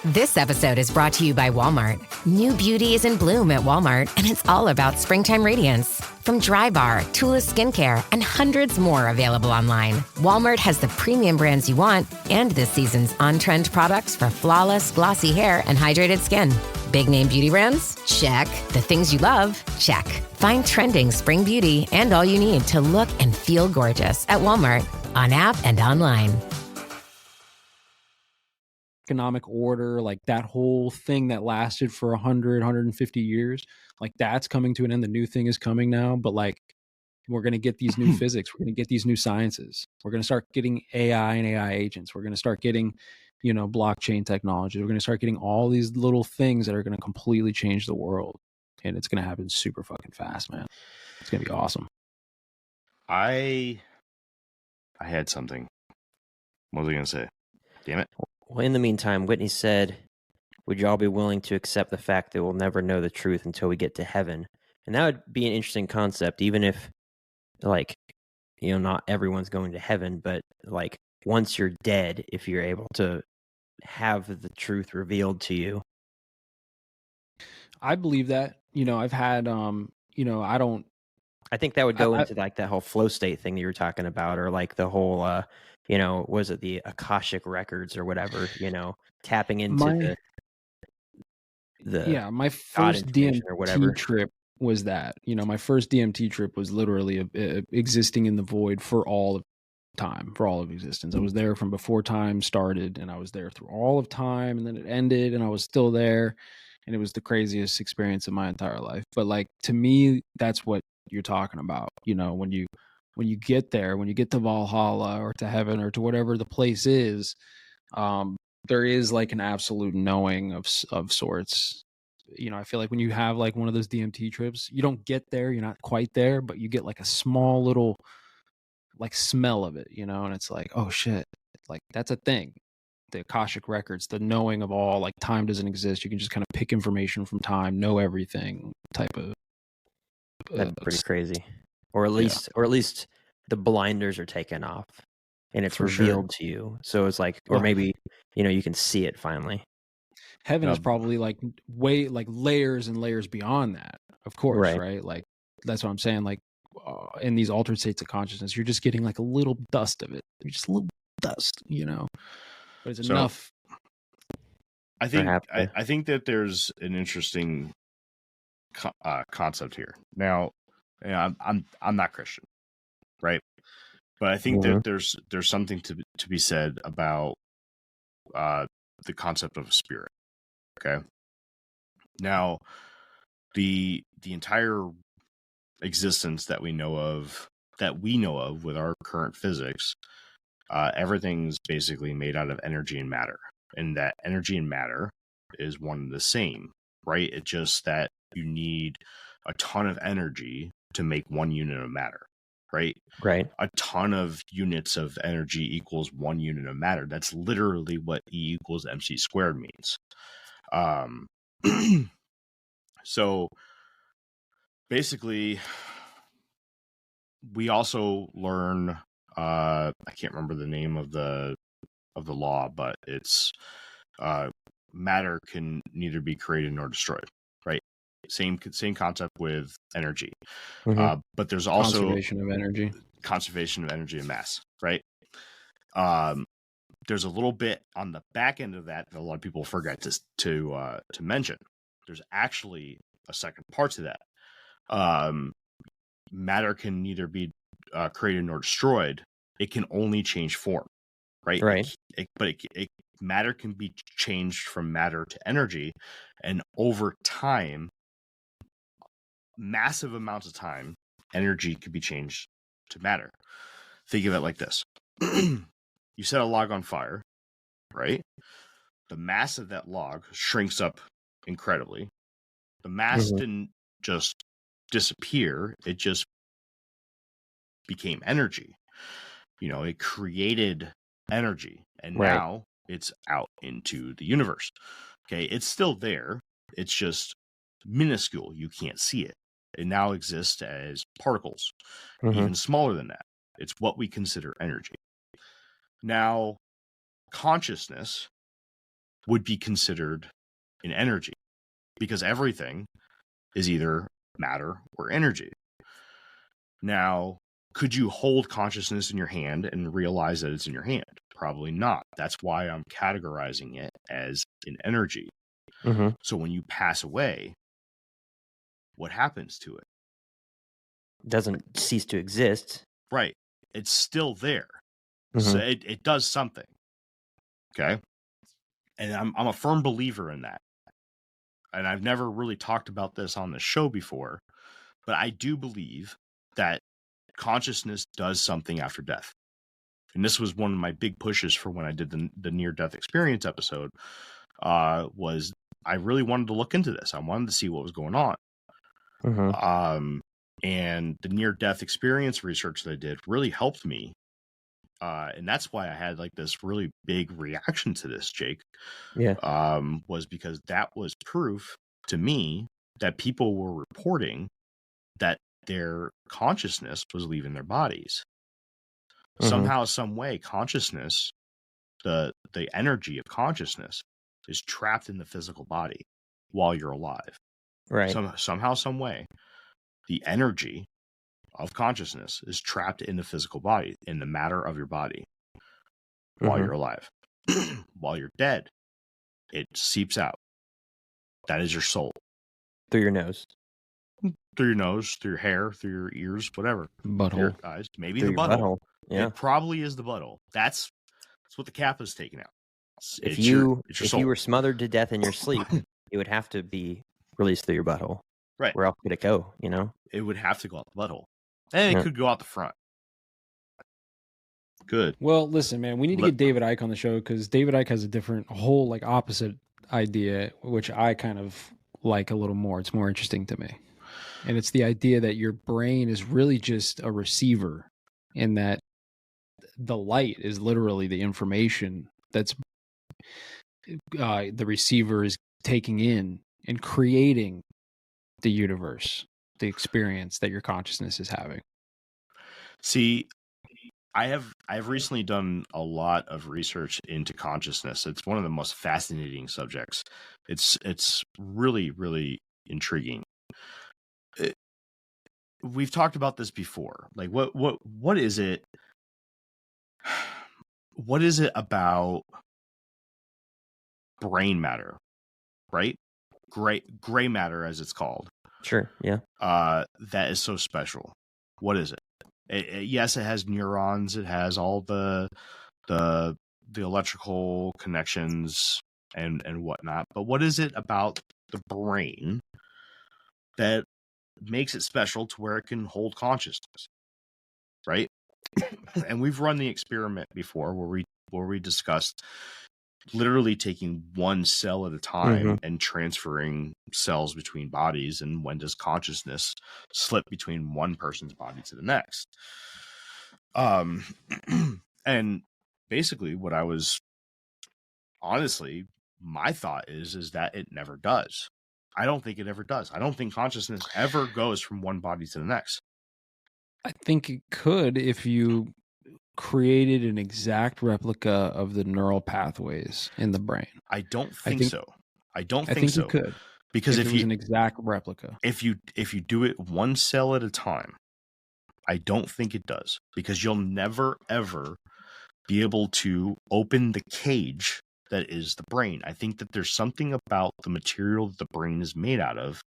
This episode is brought to you by Walmart. New beauty is in bloom at Walmart, and it's all about springtime radiance. From Drybar, Tula Skincare, and hundreds more available online, Walmart has the premium brands you want and this season's on-trend products for flawless, glossy hair and hydrated skin. Big name beauty brands? Check. The things you love? Check. Find trending spring beauty and all you need to look and feel gorgeous at Walmart, on app and online. Economic order, like that whole thing that lasted for 100, 150 years, like that's coming to an end. The new thing is coming now, but like we're going to get these new physics, we're going to get these new sciences, we're going to start getting AI and AI agents, we're going to start getting blockchain technology, we're going to start getting all these little things that are going to completely change the world, and it's going to happen super fucking fast, man. It's going to be awesome. I had something. What was I going to say? Damn it. Well, in the meantime, Whitney said would you all be willing to accept the fact that we'll never know the truth until we get to heaven? And that would be an interesting concept, even if, like, not everyone's going to heaven, but like once you're dead, if you're able to have the truth revealed to you. I believe that. I've had I don't. I think that would go into like that whole flow state thing that you were talking about, or like the whole was it the Akashic records or whatever, tapping into the my God first information or whatever. DMT trip was that. My first DMT trip was literally existing in the void for all of time, for all of existence. I was there from before time started, and I was there through all of time, and then it ended, and I was still there, and it was the craziest experience of my entire life. But like, to me, that's what you're talking about. When you get there, when you get to Valhalla or to heaven or to whatever the place is, there is like an absolute knowing of sorts. I feel like when you have like one of those DMT trips, you don't get there, you're not quite there, but you get like a small little like smell of it, and it's like, oh shit, like that's a thing. The Akashic records, the knowing of all, like time doesn't exist. You can just kind of pick information from time, know everything type of. That's pretty crazy. Or at least the blinders are taken off and it's revealed to you. So it's like, or maybe, you can see it finally. Heaven is probably like way like layers and layers beyond that, of course, right? Like that's what I'm saying. Like in these altered states of consciousness, you're just getting like a little dust of it. You're just a little dust, but it's enough. I think that there's an interesting concept here. Now, I'm not Christian, right? But I think that there's something to be said about the concept of a spirit. Okay. Now, the entire existence that we know of with our current physics, everything's basically made out of energy and matter, and that energy and matter is one and the same, right? It's just that you need a ton of energy to make 1 unit of matter, right? Right. A ton of units of energy equals 1 unit of matter. That's literally what E equals MC squared means. So basically, we also learn, I can't remember the name of the law, but it's matter can neither be created nor destroyed, right? Same concept with energy. But there's also conservation of energy and mass, right? There's a little bit on the back end of that a lot of people forget to mention. There's actually a second part to that. Matter can neither be created nor destroyed. It can only change form, right? Right. Matter can be changed from matter to energy, and over time, massive amounts of time, energy could be changed to matter. Think of it like this. You set a log on fire, right? The mass of that log shrinks up incredibly. The mass didn't just disappear, it just became energy. It created energy, and now it's out into the universe. Okay, it's still there. It's just minuscule. You can't see it. It now exists as particles, even smaller than that. It's what we consider energy. Now, consciousness would be considered an energy because everything is either matter or energy. Now, could you hold consciousness in your hand and realize that it's in your hand? Probably not. That's why I'm categorizing it as an energy. So when you pass away, what happens to it? It doesn't cease to exist. Right. It's still there. So it does something. Okay. And I'm a firm believer in that. And I've never really talked about this on the show before, but I do believe that consciousness does something after death. And this was one of my big pushes for when I did the near-death experience episode, was I really wanted to look into this. I wanted to see what was going on. And the near-death experience research that I did really helped me and that's why I had like this really big reaction to this, Jake. Yeah. Was because that was proof to me that people were reporting that their consciousness was leaving their bodies. Somehow, some way, consciousness, the energy of consciousness, is trapped in the physical body while you're alive. Right. Somehow, some way, the energy of consciousness is trapped in the physical body, in the matter of your body, while you're alive. While you're dead, it seeps out. That is your soul. Through your nose. Through your nose, through your hair, through your ears, whatever. Butthole. Your eyes, maybe Through the your butthole. Yeah. It probably is the butthole. That's what the cap is taking out. If It's you your soul. were smothered to death in your sleep, it would have to be released through your butthole. Right. Where else could it go? You know. It would have to go out the butthole, and it could go out the front. Good. Well, listen, man, we need to get David Icke on the show because David Icke has a different, whole like opposite idea, which I kind of like a little more. It's more interesting to me. And it's the idea that your brain is really just a receiver, and that the light is literally the information that's the receiver is taking in and creating the universe, the experience that your consciousness is having. See, I have recently done a lot of research into consciousness. It's one of the most fascinating subjects. It's really, really intriguing. We've talked about this before. Like what is it? What is it about brain matter, right? Gray matter, as it's called. Sure. Yeah. That is so special. What is it? Yes, it has neurons. It has all the electrical connections and whatnot. But what is it about the brain that makes it special to where it can hold consciousness, right? And we've run the experiment before where we discussed literally taking one cell at a time and transferring cells between bodies, and when does consciousness slip between one person's body to the next. And basically what I was honestly, my thought is that it never does. I don't think it ever does. I don't think consciousness ever goes from one body to the next. I think it could if you created an exact replica of the neural pathways in the brain. I don't think so. I think so. You could, because if it was an exact replica. If you do it one cell at a time, I don't think it does, because you'll never ever be able to open the cage that is the brain. I think that there's something about the material that the brain is made out of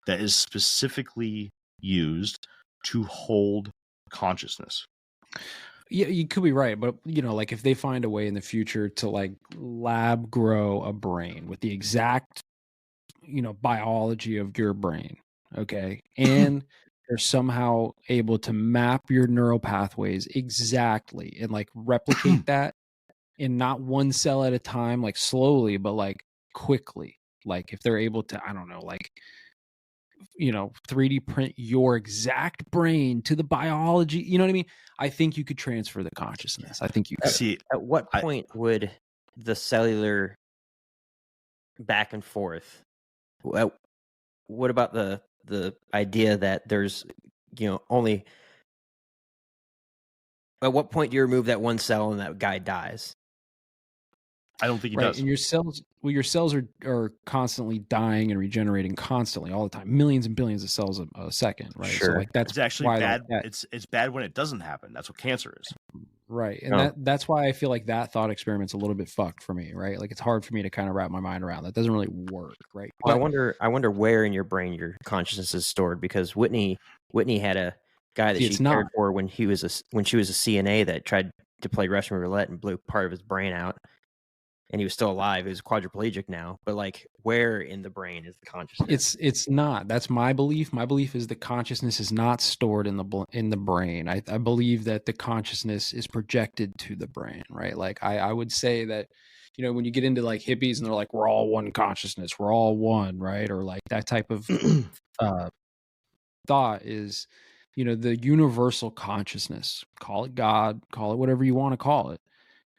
that is specifically used to hold consciousness. Yeah, you could be right, but like if they find a way in the future to like lab grow a brain with the exact biology of your brain, okay, and they're somehow able to map your neural pathways exactly and like replicate that in not one cell at a time, like slowly, but like quickly. Like if they're able to, I don't know, like 3D print your exact brain to the biology, you know what I mean? I think you could transfer the consciousness. I think you could. See, at what point would the cellular back and forth, what about the idea that there's only, at what point do you remove that one cell and that guy dies? I don't think he right. does. And your cells are constantly dying and regenerating constantly all the time, millions and billions of cells a second, right? Sure. So like that's It's actually why bad. Like it's bad when it doesn't happen. That's what cancer is. Right. And that's why I feel like that thought experiment's a little bit fucked for me, right? Like it's hard for me to kind of wrap my mind around. That doesn't really work, right? Well, I wonder where in your brain your consciousness is stored, because Whitney had a guy that she cared for when she was a CNA that tried to play Russian roulette and blew part of his brain out. And he was still alive. He was quadriplegic now. But like, where in the brain is the consciousness? It's not. That's my belief. My belief is the consciousness is not stored in the brain. I believe that the consciousness is projected to the brain, right? Like I would say that, when you get into like hippies and they're like, we're all one consciousness, we're all one, right? Or like that type of thought is the universal consciousness, call it God, call it whatever you want to call it,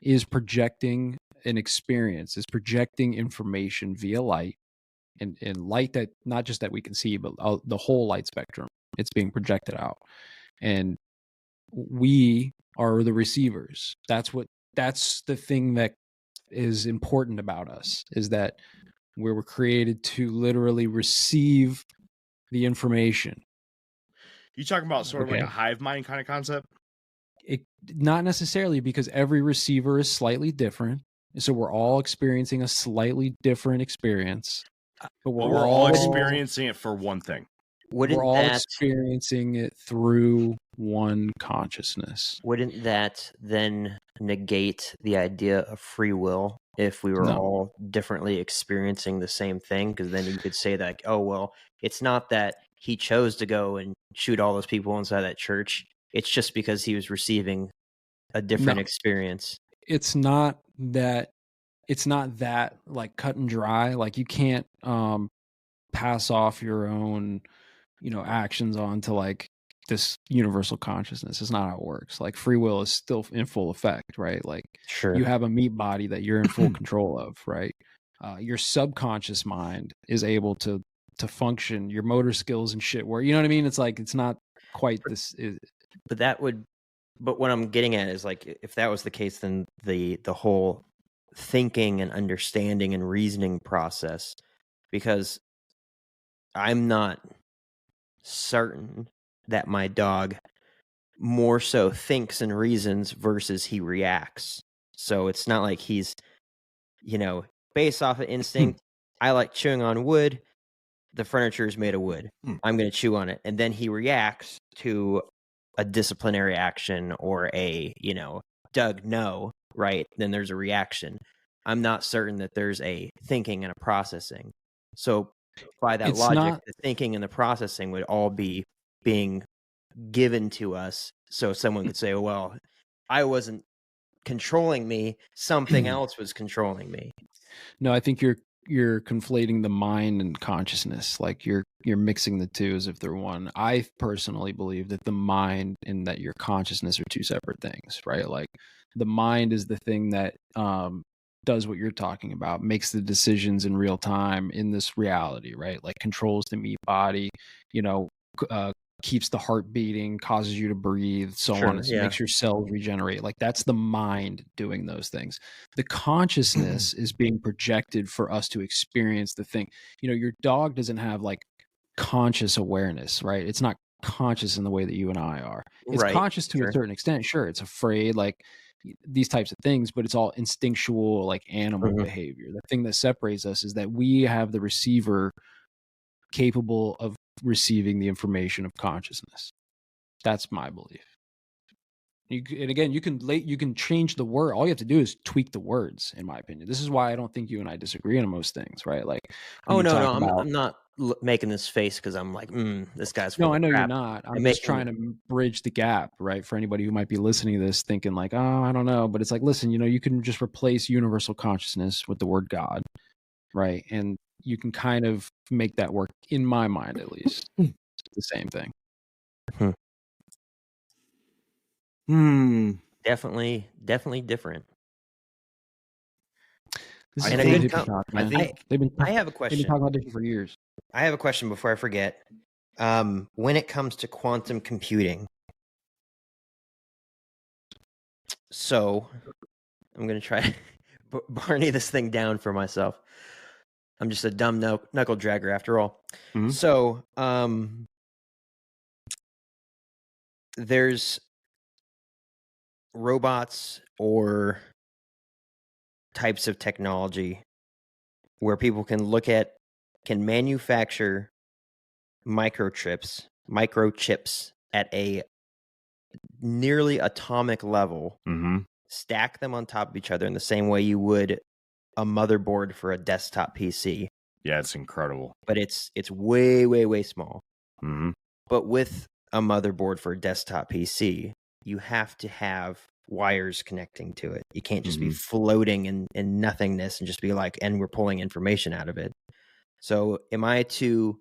is projecting an experience, is projecting information via light, and light that not just that we can see, but the whole light spectrum. It's being projected out, and we are the receivers. That's the thing that is important about us, is that we were created to literally receive the information. You talking about sort of like a hive mind kind of concept? Not necessarily, because every receiver is slightly different. So we're all experiencing a slightly different experience. But we're all experiencing it for one thing. We're all experiencing it through one consciousness. Wouldn't that then negate the idea of free will if we were all differently experiencing the same thing? Because then you could say that, oh, well, it's not that he chose to go and shoot all those people inside that church. It's just because he was receiving a different experience. It's not that like cut and dry. Like you can't pass off your own actions onto like this universal consciousness. It's not how it works. Like free will is still in full effect, right? Like sure, you have a meat body that you're in full control of, right? Your subconscious mind is able to function, your motor skills and shit where, you know what I mean? It's like, it's not quite this. But what I'm getting at is like, if that was the case, then the whole thinking and understanding and reasoning process, because I'm not certain that my dog more so thinks and reasons versus he reacts. So it's not like he's, based off of instinct. I like chewing on wood. The furniture is made of wood. I'm going to chew on it. And then he reacts to a disciplinary action or a, Doug, no, right? Then there's a reaction. I'm not certain that there's a thinking and a processing. So by that logic, the thinking and the processing would all be being given to us. So someone could say, well, I wasn't controlling me. Something else was controlling me. No, I think you're conflating the mind and consciousness. Like you're mixing the two as if they're one. I personally believe that the mind and that your consciousness are two separate things, right? Like the mind is the thing that does what you're talking about, makes the decisions in real time in this reality, right? Like controls the meat body, keeps the heart beating, causes you to breathe, so on. It makes your cells regenerate. Like that's the mind doing those things. The consciousness is being projected for us to experience the thing. Your dog doesn't have like conscious awareness, right? It's not conscious in the way that you and I are. It's conscious to a certain extent. Sure, it's afraid, like these types of things, but it's all instinctual, like animal behavior. The thing that separates us is that we have the receiver capable of receiving the information of consciousness. That's my belief. And again, you can change the word. All you have to do is tweak the words, in my opinion. This is why I don't think you and I disagree on most things, right? Like, I'm not making this face because I'm like, this guy's full no, I know crap. You're not. I'm just trying to bridge the gap, right? For anybody who might be listening to this thinking like, oh, I don't know. But it's like, listen, you can just replace universal consciousness with the word God, right? And you can kind of make that work, in my mind at least. It's the same thing. Definitely different. I have a question. They've been talking about this for years. I have a question before I forget. When it comes to quantum computing, so I'm going to try to Barney this thing down for myself. I'm just a dumb knuckle dragger after all. So there's robots or types of technology where people can manufacture microchips at a nearly atomic level, stack them on top of each other in the same way you would a motherboard for a desktop PC. Yeah, it's incredible. But it's way, way, way small. But with a motherboard for a desktop PC, you have to have wires connecting to it. You can't just be floating in nothingness and just be like, and we're pulling information out of it. So am I to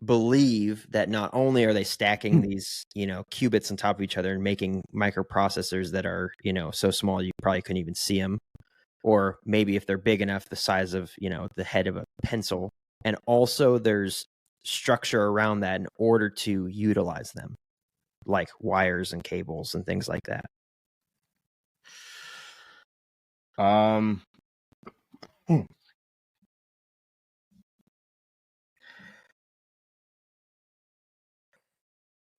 believe that not only are they stacking these, qubits on top of each other and making microprocessors that are, so small you probably couldn't even see them, or maybe if they're big enough, the size of, the head of a pencil. And also there's structure around that in order to utilize them, like wires and cables and things like that.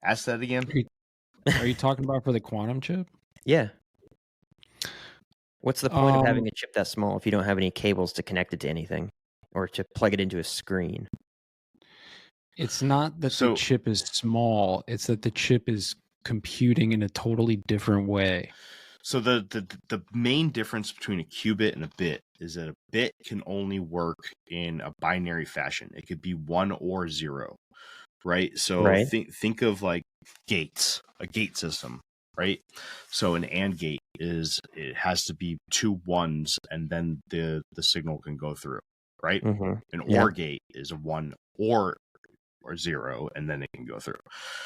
Ask that again. Are you talking about for the quantum chip? Yeah. What's the point of having a chip that small if you don't have any cables to connect it to anything or to plug it into a screen? It's not that the chip is small. It's that the chip is computing in a totally different way. So the main difference between a qubit and a bit is that a bit can only work in a binary fashion. It could be 1 or 0, right? So think of like gates, a gate system, right? So an AND gate it has to be 2 1s and then the signal can go through, right? Mm-hmm. An OR gate is a 1 or 0 and then it can go through.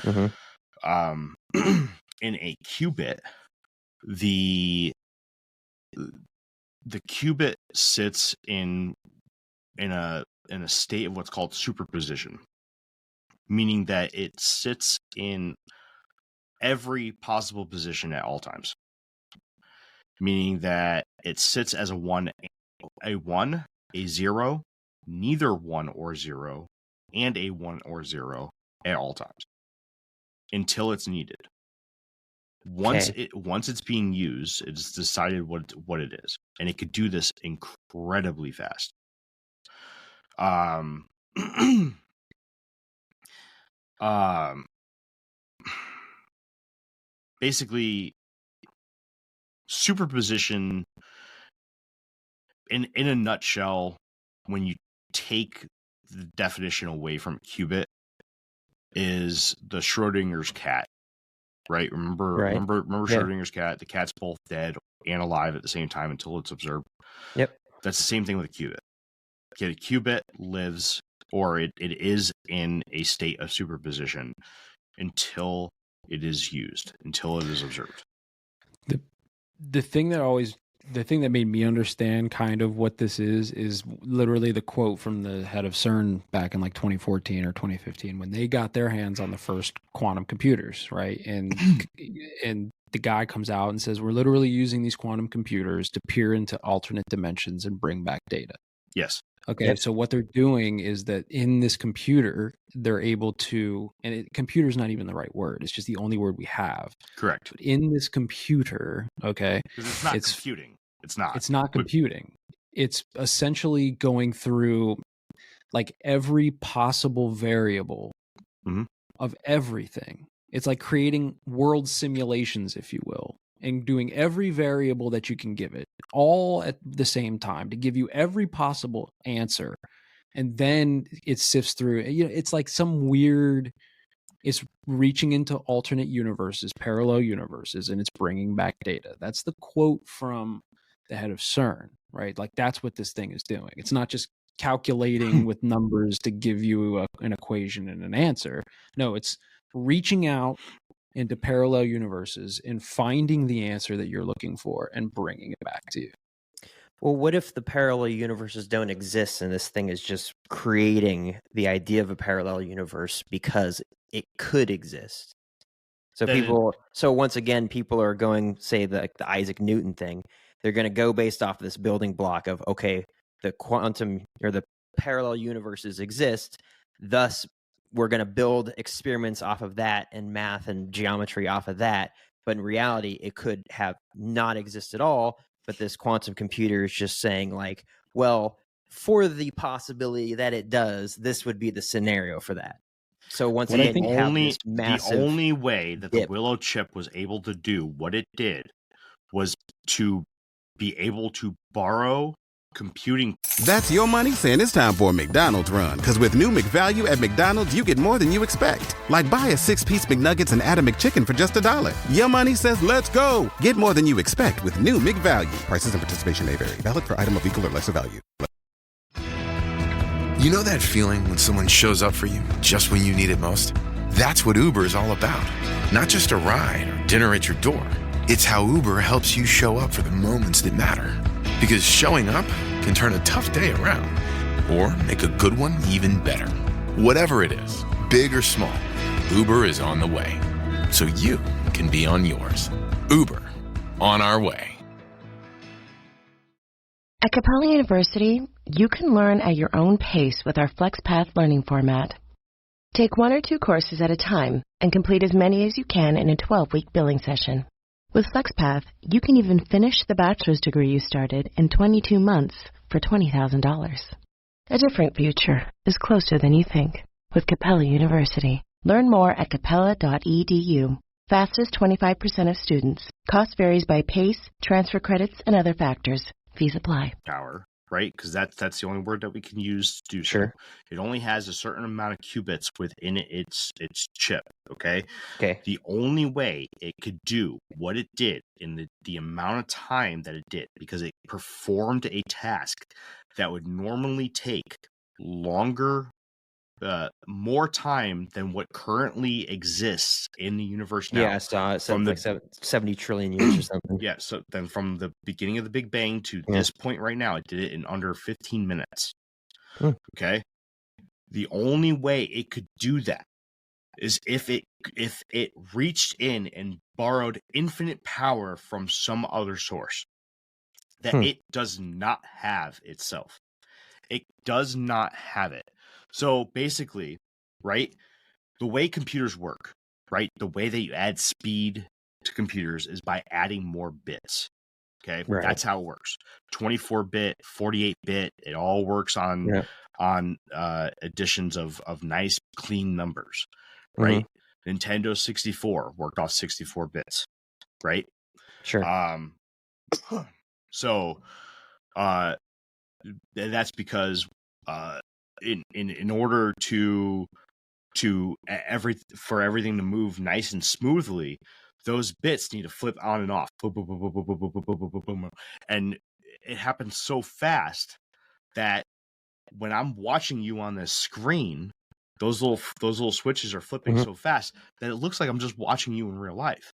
Mm-hmm. In a qubit, the qubit sits in a state of what's called superposition, meaning that it sits in every possible position at all times, meaning that it sits as a 1, a 0, neither 1 or 0, and a 1 or 0 at all times until it's needed. Once it's being used, it's decided what it is, and it could do this incredibly fast. Basically, superposition in a nutshell, when you take the definition away from qubit, is the Schrodinger's cat. Right? Remember Schrodinger's cat? The cat's both dead and alive at the same time until it's observed. Yep. That's the same thing with a qubit. Okay, a qubit lives, or it is in a state of superposition until it is used, until it is observed. The thing that made me understand kind of what this is literally the quote from the head of CERN back in like 2014 or 2015 when they got their hands on the first quantum computers, right? And the guy comes out and says, we're literally using these quantum computers to peer into alternate dimensions and bring back data. Yes. Okay, so what they're doing is that in this computer, they're able to, and computer is not even the right word. It's just the only word we have. Correct. But in this computer, okay, because it's not computing. It's not. It's not computing. It's essentially going through like every possible variable of everything. It's like creating world simulations, if you will, and doing every variable that you can give it all at the same time to give you every possible answer. And then it sifts through, it's like some weird, it's reaching into alternate universes, parallel universes, and it's bringing back data. That's the quote from the head of CERN, right? Like that's what this thing is doing. It's not just calculating with numbers to give you an equation and an answer. No, it's reaching out into parallel universes and finding the answer that you're looking for and bringing it back to you. Well, what if the parallel universes don't exist and this thing is just creating the idea of a parallel universe because it could exist? So once again, people are going, say, the Isaac Newton thing. They're going to go based off this building block of, okay, the quantum or the parallel universes exist. Thus, we're going to build experiments off of that and math and geometry off of that. But in reality, it could have not exist at all. But this quantum computer is just saying like, well, for the possibility that it does, this would be the scenario for that. So once again, you have this massive the only way that dip. the Willow chip was able to do what it did was to be able to borrow computing. That's your money saying it's time for a McDonald's run. Because with new McValue at McDonald's, you get more than you expect. Like buy a 6-piece McNuggets and add a McChicken for just $1. Your money says let's go. Get more than you expect with new McValue. Prices and participation may vary. Valid for item of equal or lesser value. You know that feeling when someone shows up for you just when you need it most? That's what Uber is all about. Not just a ride or dinner at your door. It's how Uber helps you show up for the moments that matter. Because showing up can turn a tough day around or make a good one even better. Whatever it is, big or small, Uber is on the way. So you can be on yours. Uber, on our way. At Capella University, you can learn at your own pace with our FlexPath learning format. Take 1 or 2 courses at a time and complete as many as you can in a 12-week billing session. With FlexPath, you can even finish the bachelor's degree you started in 22 months for $20,000. A different future is closer than you think with Capella University. Learn more at capella.edu. Fastest 25% of students. Cost varies by pace, transfer credits, and other factors. Fees apply. Power, right? Because that's the only word that we can use to do so. It only has a certain amount of qubits within its chip. Okay. The only way it could do what it did in the amount of time that it did, because it performed a task that would normally take longer, more time than what currently exists in the universe now. Yeah, I saw it said like 70 trillion years or something. Yeah, so then from the beginning of the Big Bang to this point right now, it did it in under 15 minutes. Okay? The only way it could do that is if it reached in and borrowed infinite power from some other source that it does not have itself. It does not have it. So basically, right, the way computers work, right, the way that you add speed to computers is by adding more bits. Okay, that's how it works. 24-bit, 48-bit, it all works on additions of nice clean numbers, right? Nintendo 64 worked off 64 bits, right? So that's because in order for everything to move nice and smoothly, those bits need to flip on and off. Boom, boom, boom, boom, boom, boom, boom, boom, boom, boom, boom. And it happens so fast that when I'm watching you on this screen, those little switches are flipping so fast that it looks like I'm just watching you in real life.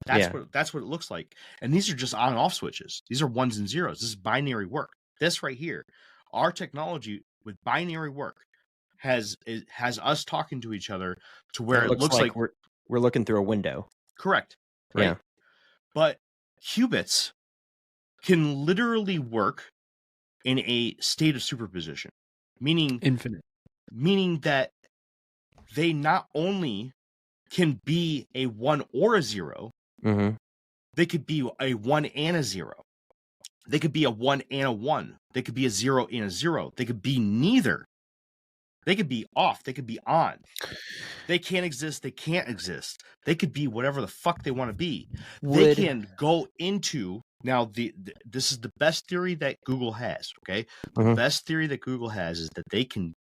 That's what it looks like. And these are just on and off switches. These are ones and zeros. This is binary work. This right here, our technology with binary work has us talking to each other to where it looks like we're looking through a window. Correct. Right. Yeah. But qubits can literally work in a state of superposition, meaning infinite, meaning that they not only can be a 1 or a 0, they could be a 1 and a 0. They could be a 1 and a 1. They could be a 0 and a 0. They could be neither. They could be off. They could be on. They can't exist. They can't exist. They could be whatever the fuck they want to be. They can go into now. This is the best theory that Google has. Okay, the best theory that Google has is that they can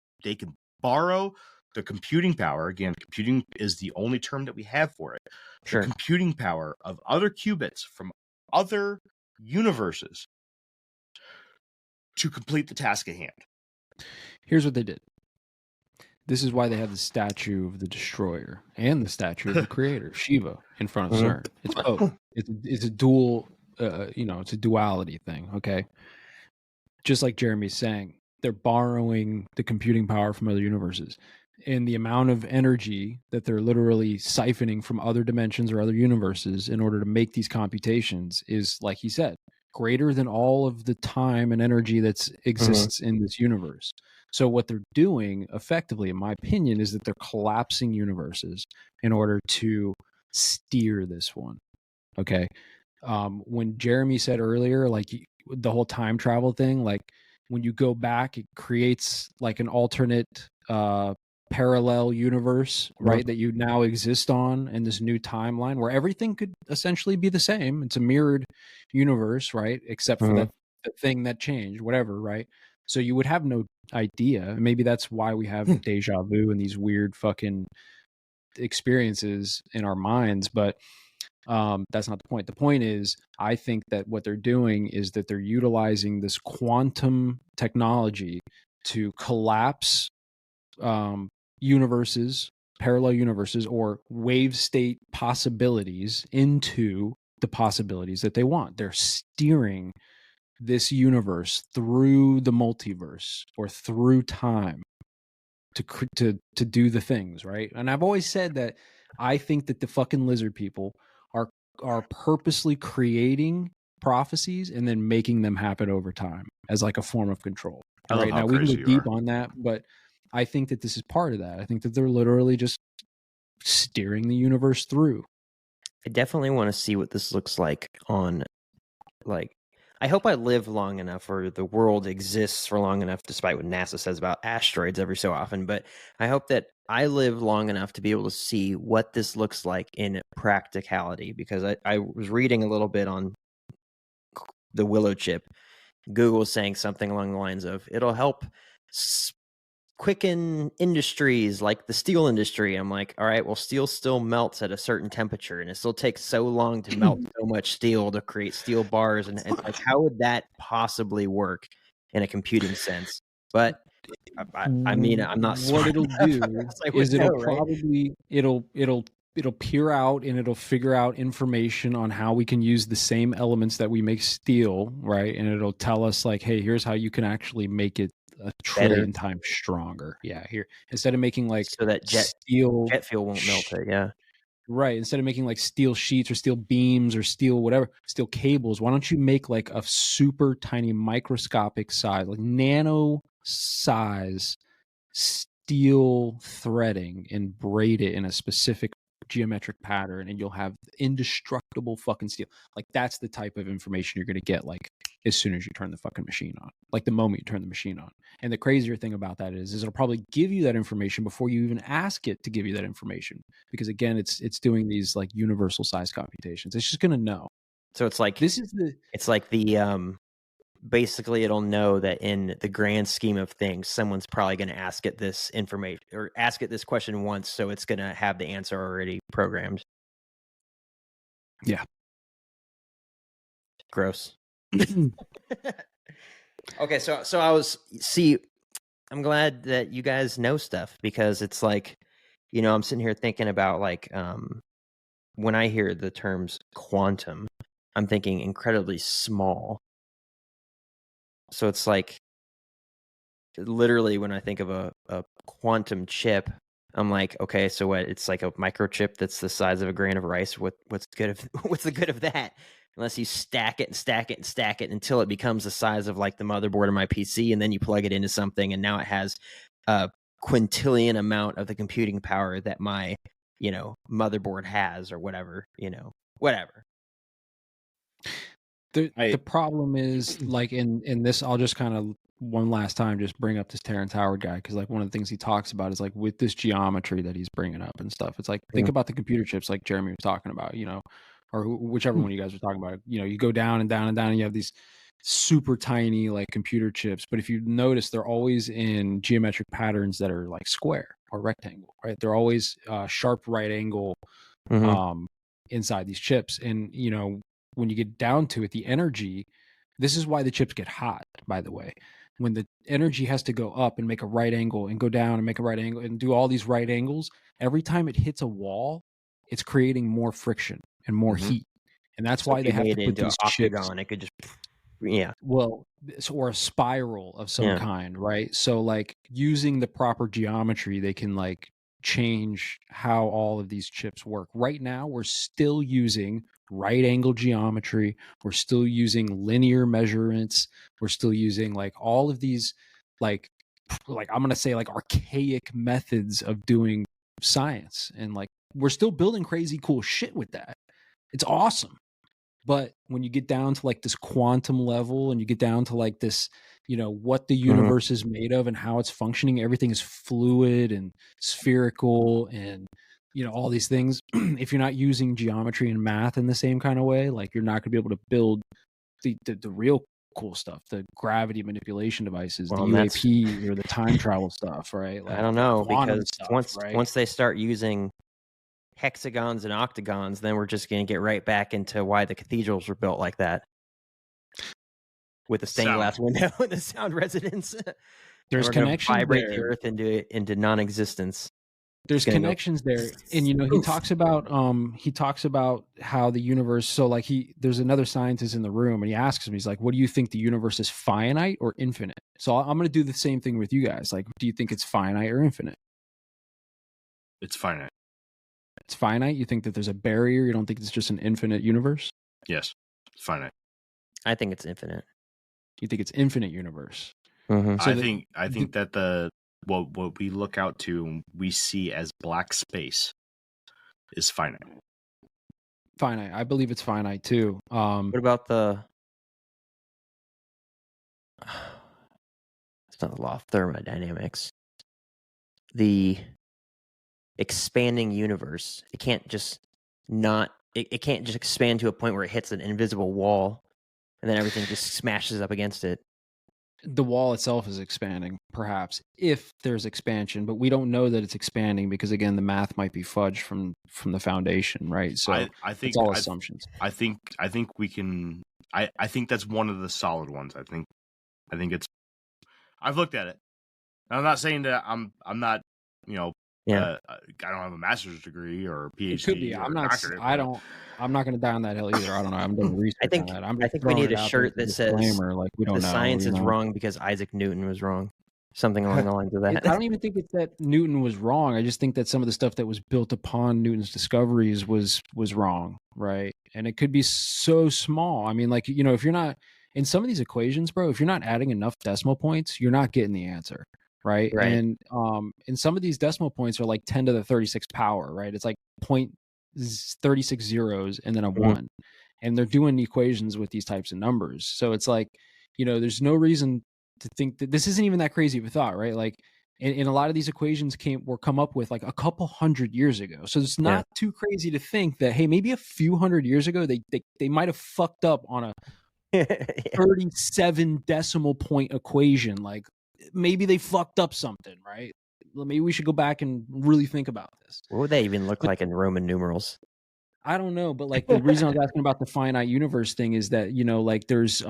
borrow the computing power. Again, computing is the only term that we have for it. The computing power of other qubits from other universes to complete the task at hand. Here's what they did. This is why they have the statue of the destroyer and the statue of the creator, Shiva, in front of CERN. It's both. It's a dual, it's a duality thing, okay? Just like Jeremy's saying, they're borrowing the computing power from other universes. And the amount of energy that they're literally siphoning from other dimensions or other universes in order to make these computations is, like he said, greater than all of the time and energy that exists in this universe. So what they're doing effectively, in my opinion, is that they're collapsing universes in order to steer this one. Okay. When Jeremy said earlier, like the whole time travel thing, like when you go back, it creates like an alternate parallel universe, right? That you now exist on in this new timeline where everything could essentially be the same. It's a mirrored universe, right? Except for that thing that changed, whatever, right? So you would have no idea. Maybe that's why we have deja vu and these weird fucking experiences in our minds. But that's not the point. The point is, I think that what they're doing is that they're utilizing this quantum technology to collapse universes, parallel universes, or wave state possibilities into the possibilities that they want. They're steering this universe through the multiverse or through time to do the things, right? And I've always said that I think that the fucking lizard people are purposely creating prophecies and then making them happen over time as like a form of control. Right now we can go deep on that, but I think that this is part of that. I think that they're literally just steering the universe through. I definitely want to see what this looks like on, like, I hope I live long enough, or the world exists for long enough, despite what NASA says about asteroids every so often. But I hope that I live long enough to be able to see what this looks like in practicality, because I was reading a little bit on the Willow chip. Google is saying something along the lines of, it'll help quicken industries like the steel industry. I'm like, all right, well, steel still melts at a certain temperature, and it still takes so long to melt so much steel to create steel bars. And like, how would that possibly work in a computing sense? But I mean, I'm not what it'll do is it'll right? probably it'll peer out and it'll figure out information on how we can use the same elements that we make steel, right? And it'll tell us like, hey, here's how you can actually make it a trillion times stronger. Yeah, here, instead of making like so that jet fuel won't melt it. Yeah, right. Instead of making like steel sheets or steel beams or steel whatever, steel cables, why don't you make like a super tiny microscopic size, like nano size steel threading, and braid it in a specific geometric pattern, and you'll have indestructible fucking steel. Like that's the type of information you're going to get like as soon as you turn the fucking machine on, like the moment you turn the machine on. And the crazier thing about that is it'll probably give you that information before you even ask it to give you that information, because again, it's doing these like universal size computations. It's just going to know. So it's like basically it'll know that in the grand scheme of things, someone's probably going to ask it this information or ask it this question once, so it's going to have the answer already programmed. Yeah. Gross. Okay, so I'm glad that you guys know stuff, because it's like, you know, I'm sitting here thinking about like when I hear the terms quantum, I'm thinking incredibly small. So it's like, literally when I think of a quantum chip, I'm like, okay, so what? It's like a microchip that's the size of a grain of rice. What's the good of that? Unless you stack it and stack it and stack it until it becomes the size of like the motherboard of my PC, and then you plug it into something, and now it has a quintillion amount of the computing power that my, you know, motherboard has, or whatever, you know, whatever. The problem is like in this, I'll just kind of one last time just bring up this Terrence Howard guy, because like one of the things he talks about is like with this geometry that he's bringing up and stuff. It's like, think about the computer chips like Jeremy was talking about, you know, or whichever one you guys were talking about. You know, you go down and down and down, and you have these super tiny like computer chips, but if you notice, they're always in geometric patterns that are like square or rectangle, right? They're always sharp right angle inside these chips. And you know, when you get down to it, the energy, this is why the chips get hot, by the way. When the energy has to go up and make a right angle and go down and make a right angle and do all these right angles, every time it hits a wall, it's creating more friction and more heat. And that's why they have to put these octagon. chips. It could just, Well, or a spiral of some kind, right? So like using the proper geometry, they can like change how all of these chips work. Right now, we're still using right angle geometry. We're still using linear measurements. We're still using like all of these like I'm going to say like archaic methods of doing science. And like we're still building crazy cool shit with that. It's awesome. But when you get down to like this quantum level, and you get down to like this, you know, what the universe is made of and how it's functioning, everything is fluid and spherical and, you know, all these things. If you're not using geometry and math in the same kind of way, like you're not going to be able to build the real cool stuff, the gravity manipulation devices, the UAP or the time travel stuff, right? Like I don't know, because stuff, once they start using hexagons and octagons, then we're just going to get right back into why the cathedrals were built like that, with the stained glass window and the sound resonance. There's we're gonna connections vibrate there. the Earth into non-existence. There's connections there, and he talks about how the universe. So like there's another scientist in the room, and he asks him, he's like, "What do you think the universe is, finite or infinite?" So I'm going to do the same thing with you guys. Like, do you think it's finite or infinite? It's finite. It's finite. You think that there's a barrier? You don't think it's just an infinite universe? Yes, it's finite. I think it's infinite. You think it's infinite universe? Mm-hmm. So I think that what we look out to and we see as black space is finite. Finite. I believe it's finite too. What about it's not the law of thermodynamics. The expanding universe. It can't just it can't just expand to a point where it hits an invisible wall and then everything just smashes up against it. The wall itself is expanding, perhaps, if there's expansion, but we don't know that it's expanding because, again, the math might be fudged from the foundation, right? So I think it's all assumptions. I think we can. I think that's one of the solid ones. I think it's. I've looked at it. I'm not saying that I'm not. I don't have a master's degree or a PhD. It could be. I'm not. Doctorate, I'm not going to die on that hill either. I don't know. I'm doing research on that. I think we need a shirt that says like we don't know. Science is wrong because Isaac Newton was wrong. Something along the lines of that. I don't even think it's that Newton was wrong. I just think that some of the stuff that was built upon Newton's discoveries was wrong, right? And it could be so small. I mean, like, if you're not in some of these equations, bro, if you're not adding enough decimal points, you're not getting the answer. Right. And some of these decimal points are like 10 to the 36th power, right? It's like 0.36 zeros and then a 1. And they're doing equations with these types of numbers. So it's like, there's no reason to think that this isn't even that crazy of a thought, right? Like, and a lot of these equations were come up with like a couple hundred years ago. So it's not too crazy to think that, hey, maybe a few hundred years ago, they might have fucked up on a 37 decimal point equation. Like, maybe they fucked up something, right? Maybe we should go back and really think about this. What would they even look like in Roman numerals? I don't know, but like the reason I was asking about the finite universe thing is that, like there's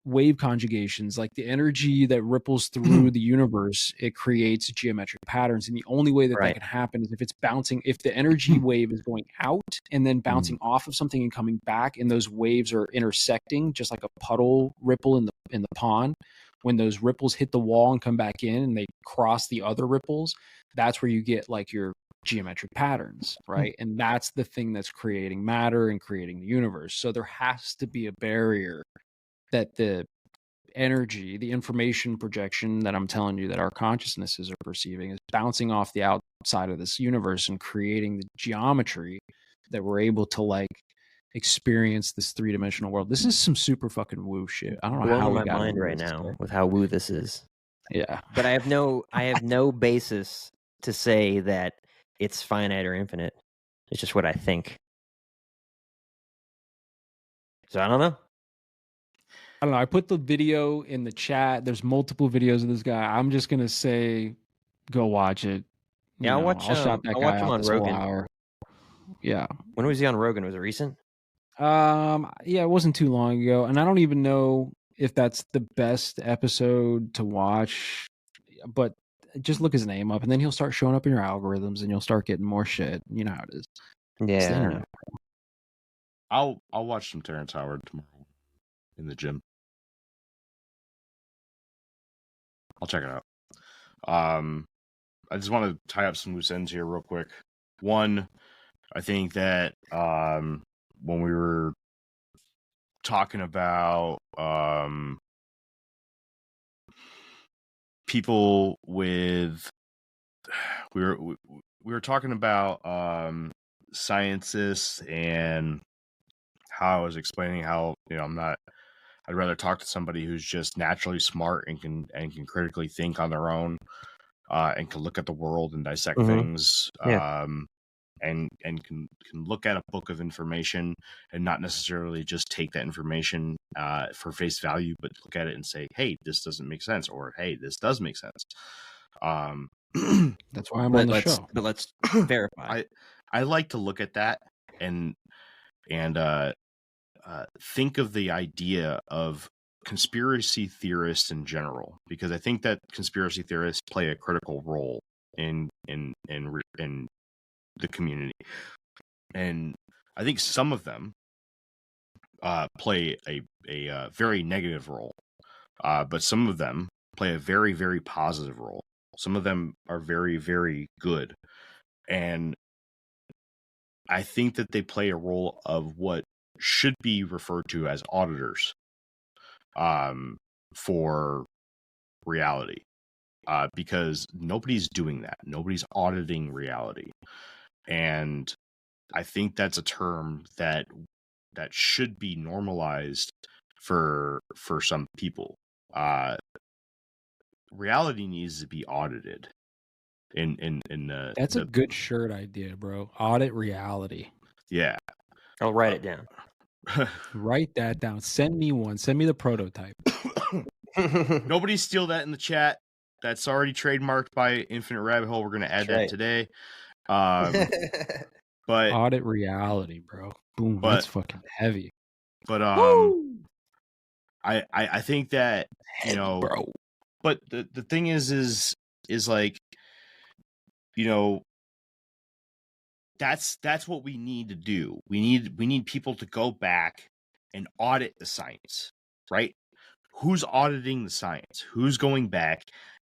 wave conjugations, like the energy that ripples through the universe, it creates geometric patterns. And the only way that can happen is if it's bouncing, if the energy wave is going out and then bouncing off of something and coming back, and those waves are intersecting, just like a puddle ripple in the pond. When those ripples hit the wall and come back in and they cross the other ripples, that's where you get like your geometric patterns, right? And that's the thing that's creating matter and creating the universe. So there has to be a barrier that the energy, the information projection that I'm telling you that our consciousnesses are perceiving is bouncing off the outside of this universe and creating the geometry that we're able to like experience this three-dimensional world. This is some super fucking woo shit. I don't know how my mind right now with how woo this is. Yeah, but I have no basis to say that it's finite or infinite. It's just what I think. So I don't know. I put the video in the chat. There's multiple videos of this guy. I'm just gonna say, go watch it. I'll shout that guy out this Rogan. Hour. Yeah. When was he on Rogan? Was it recent? It wasn't too long ago, and I don't even know if that's the best episode to watch, but just look his name up and then he'll start showing up in your algorithms and you'll start getting more shit. You know how it is. Yeah. I'll watch some Terrence Howard tomorrow in the gym. I'll check it out. I just want to tie up some loose ends here real quick. One, I think that when we were talking about people with we were talking about scientists and how I was explaining how I'd rather talk to somebody who's just naturally smart and can critically think on their own and can look at the world and dissect things and can look at a book of information and not necessarily just take that information for face value, but look at it and say, hey, this doesn't make sense, or hey, this does make sense. That's why I'm on the show. But let's verify. I like to look at that and think of the idea of conspiracy theorists in general, because I think that conspiracy theorists play a critical role in the community, and I think some of them play a very negative role, but some of them play a very, very positive role. Some of them are very, very good, and I think that they play a role of what should be referred to as auditors for reality, because nobody's doing that. Nobody's auditing reality, and I think that's a term that should be normalized for some people. Reality needs to be audited. That's a good shirt idea, bro. Audit reality. Yeah, I'll write it down. Write that down. Send me one. Send me the prototype. Nobody steal that in the chat. That's already trademarked by Infinite Rabbit Hole. We're going to add that today. But audit reality, bro. Boom. That's fucking heavy. But I think that, you know, bro. But the thing is like, you know, that's what we need to do. We need people to go back and audit the science, right? Who's auditing the science? Who's going back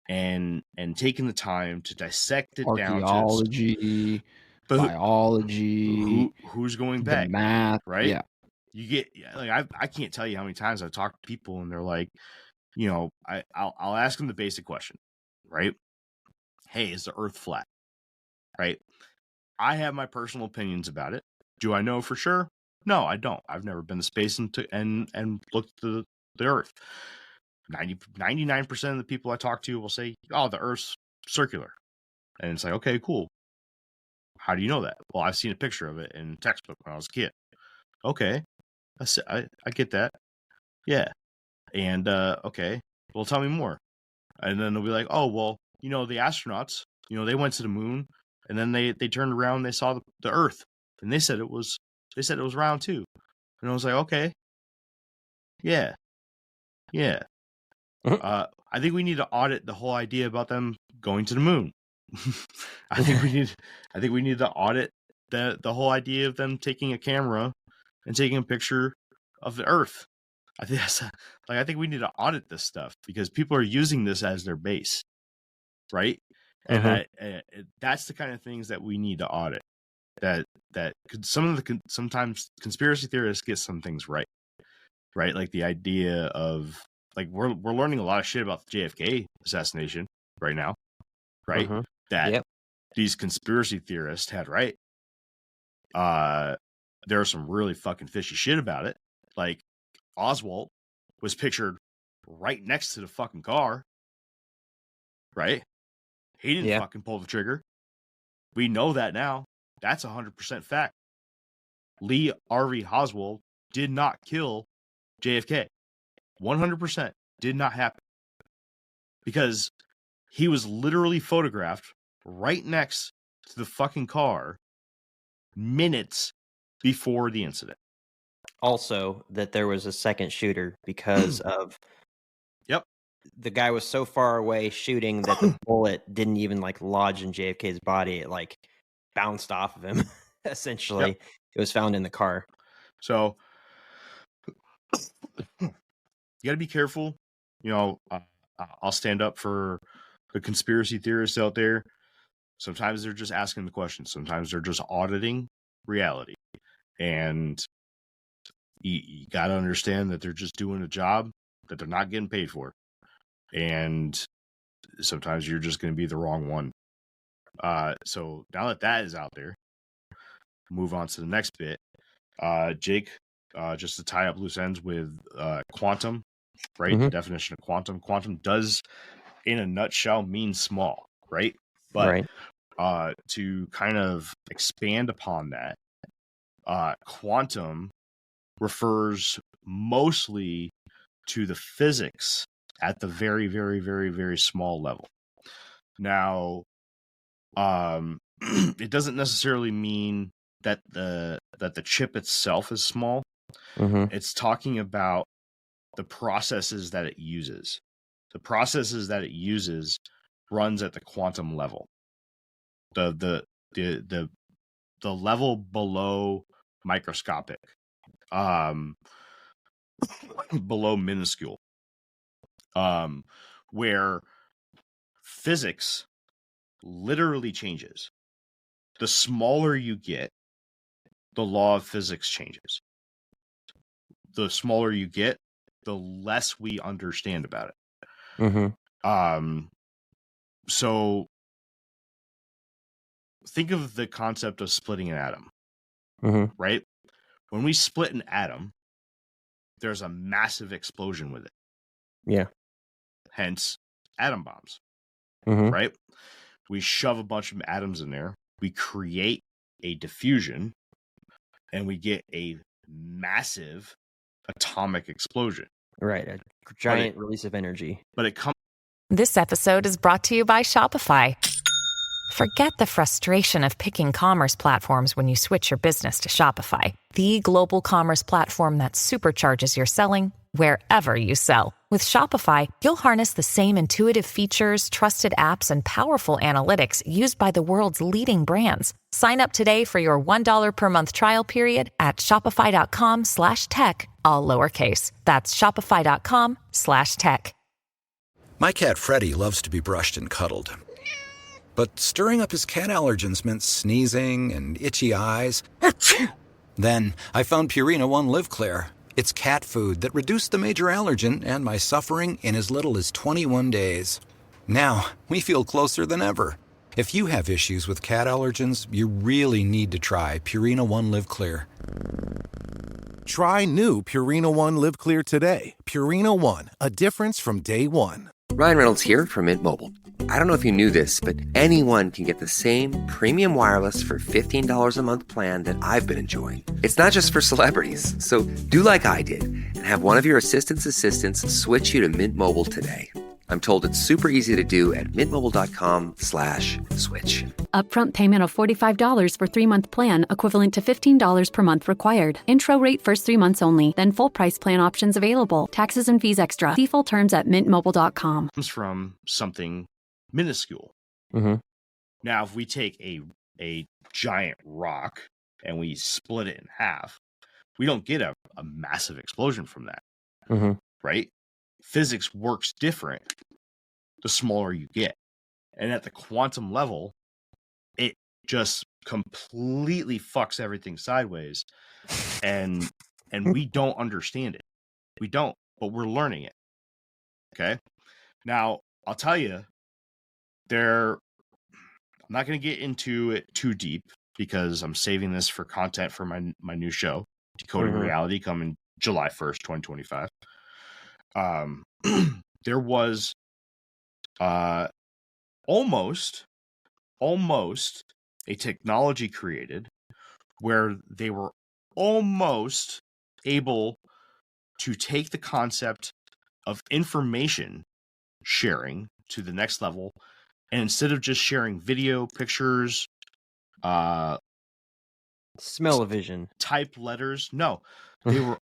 and taking the time to dissect it down to archaeology, biology, who's going back, math, right? Yeah. You get like I can't tell you how many times I've talked to people and they're like, you know, I'll ask them the basic question, right? Hey, is the Earth flat? Right? I have my personal opinions about it. Do I know for sure? No, I don't. I've never been to space and looked at the Earth. 99% of the people I talk to will say, "Oh, the Earth's circular," and it's like, okay, cool. How do you know that? Well, I've seen a picture of it in a textbook when I was a kid. Okay, I get that. Yeah, and okay, well, tell me more. And then they'll be like, oh, well, you know, the astronauts, you know, they went to the moon, and then they turned around and they saw the Earth, and they said it was round too. And I was like, okay, yeah. I think we need to audit the whole idea about them going to the moon. I think we need to audit the whole idea of them taking a camera and taking a picture of the Earth. I think I think we need to audit this stuff because people are using this as their base, right? And that's the kind of things that we need to audit. That sometimes conspiracy theorists get some things right? Like the idea of like we're learning a lot of shit about the JFK assassination right now, right? That these conspiracy theorists had right. There's some really fucking fishy shit about it. Like Oswald was pictured right next to the fucking car, right? He didn't fucking pull the trigger. We know that now. That's 100% fact. Lee Harvey Oswald did not kill JFK. 100% did not happen. Because he was literally photographed right next to the fucking car minutes before the incident. Also, that there was a second shooter because of the guy was so far away shooting that the bullet didn't even like lodge in JFK's body. It like bounced off of him. Essentially, it was found in the car. So you got to be careful. You know, I'll stand up for the conspiracy theorists out there. Sometimes they're just asking the questions. Sometimes they're just auditing reality. And you got to understand that they're just doing a job that they're not getting paid for. And sometimes you're just going to be the wrong one. So now that is out there, move on to the next bit. Jake, just to tie up loose ends with quantum, right? The definition of quantum. Quantum does, in a nutshell, mean small, right? But to kind of expand upon that, quantum refers mostly to the physics at the very, very, very, very small level. Now, it doesn't necessarily mean that the chip itself is small. It's talking about the processes that it uses. The processes that it uses runs at the quantum level. The level below microscopic, below minuscule, where physics literally changes. The smaller you get, the law of physics changes. The smaller you get, the less we understand about it. So think of the concept of splitting an atom, right? When we split an atom, there's a massive explosion with it. Yeah. Hence, atom bombs, right? We shove a bunch of atoms in there. We create a diffusion, and we get a massive atomic explosion. Right. A giant release of energy. But it comes. This episode is brought to you by Shopify. Forget the frustration of picking commerce platforms when you switch your business to Shopify, the global commerce platform that supercharges your selling wherever you sell. With Shopify, you'll harness the same intuitive features, trusted apps, and powerful analytics used by the world's leading brands. Sign up today for your $1 per month trial period at shopify.com/tech, all lowercase. That's shopify.com/tech. My cat Freddie loves to be brushed and cuddled. But stirring up his cat allergens meant sneezing and itchy eyes. Then I found Purina One Live Clear. It's cat food that reduced the major allergen and my suffering in as little as 21 days. Now, we feel closer than ever. If you have issues with cat allergens, you really need to try Purina One Live Clear. Try new Purina One Live Clear today. Purina One, a difference from day one. Ryan Reynolds here from Mint Mobile. I don't know if you knew this, but anyone can get the same premium wireless for $15 a month plan that I've been enjoying. It's not just for celebrities. So do like I did and have one of your assistants switch you to Mint Mobile today. I'm told it's super easy to do at mintmobile.com/switch. Upfront payment of $45 for 3-month plan, equivalent to $15 per month required. Intro rate first 3 months only, then full price plan options available. Taxes and fees extra. See full terms at mintmobile.com. Comes from something minuscule. Now, if we take a giant rock and we split it in half, we don't get a massive explosion from that, right? Physics works different the smaller you get. And at the quantum level, it just completely fucks everything sideways. And we don't understand it. We don't, but we're learning it. Okay? Now, I'll tell you, I'm not going to get into it too deep because I'm saving this for content for my new show, Decoding Reality, coming July 1st, 2025. There was almost a technology created where they were almost able to take the concept of information sharing to the next level, and instead of just sharing video, pictures, smell-o-vision, type letters, no, they were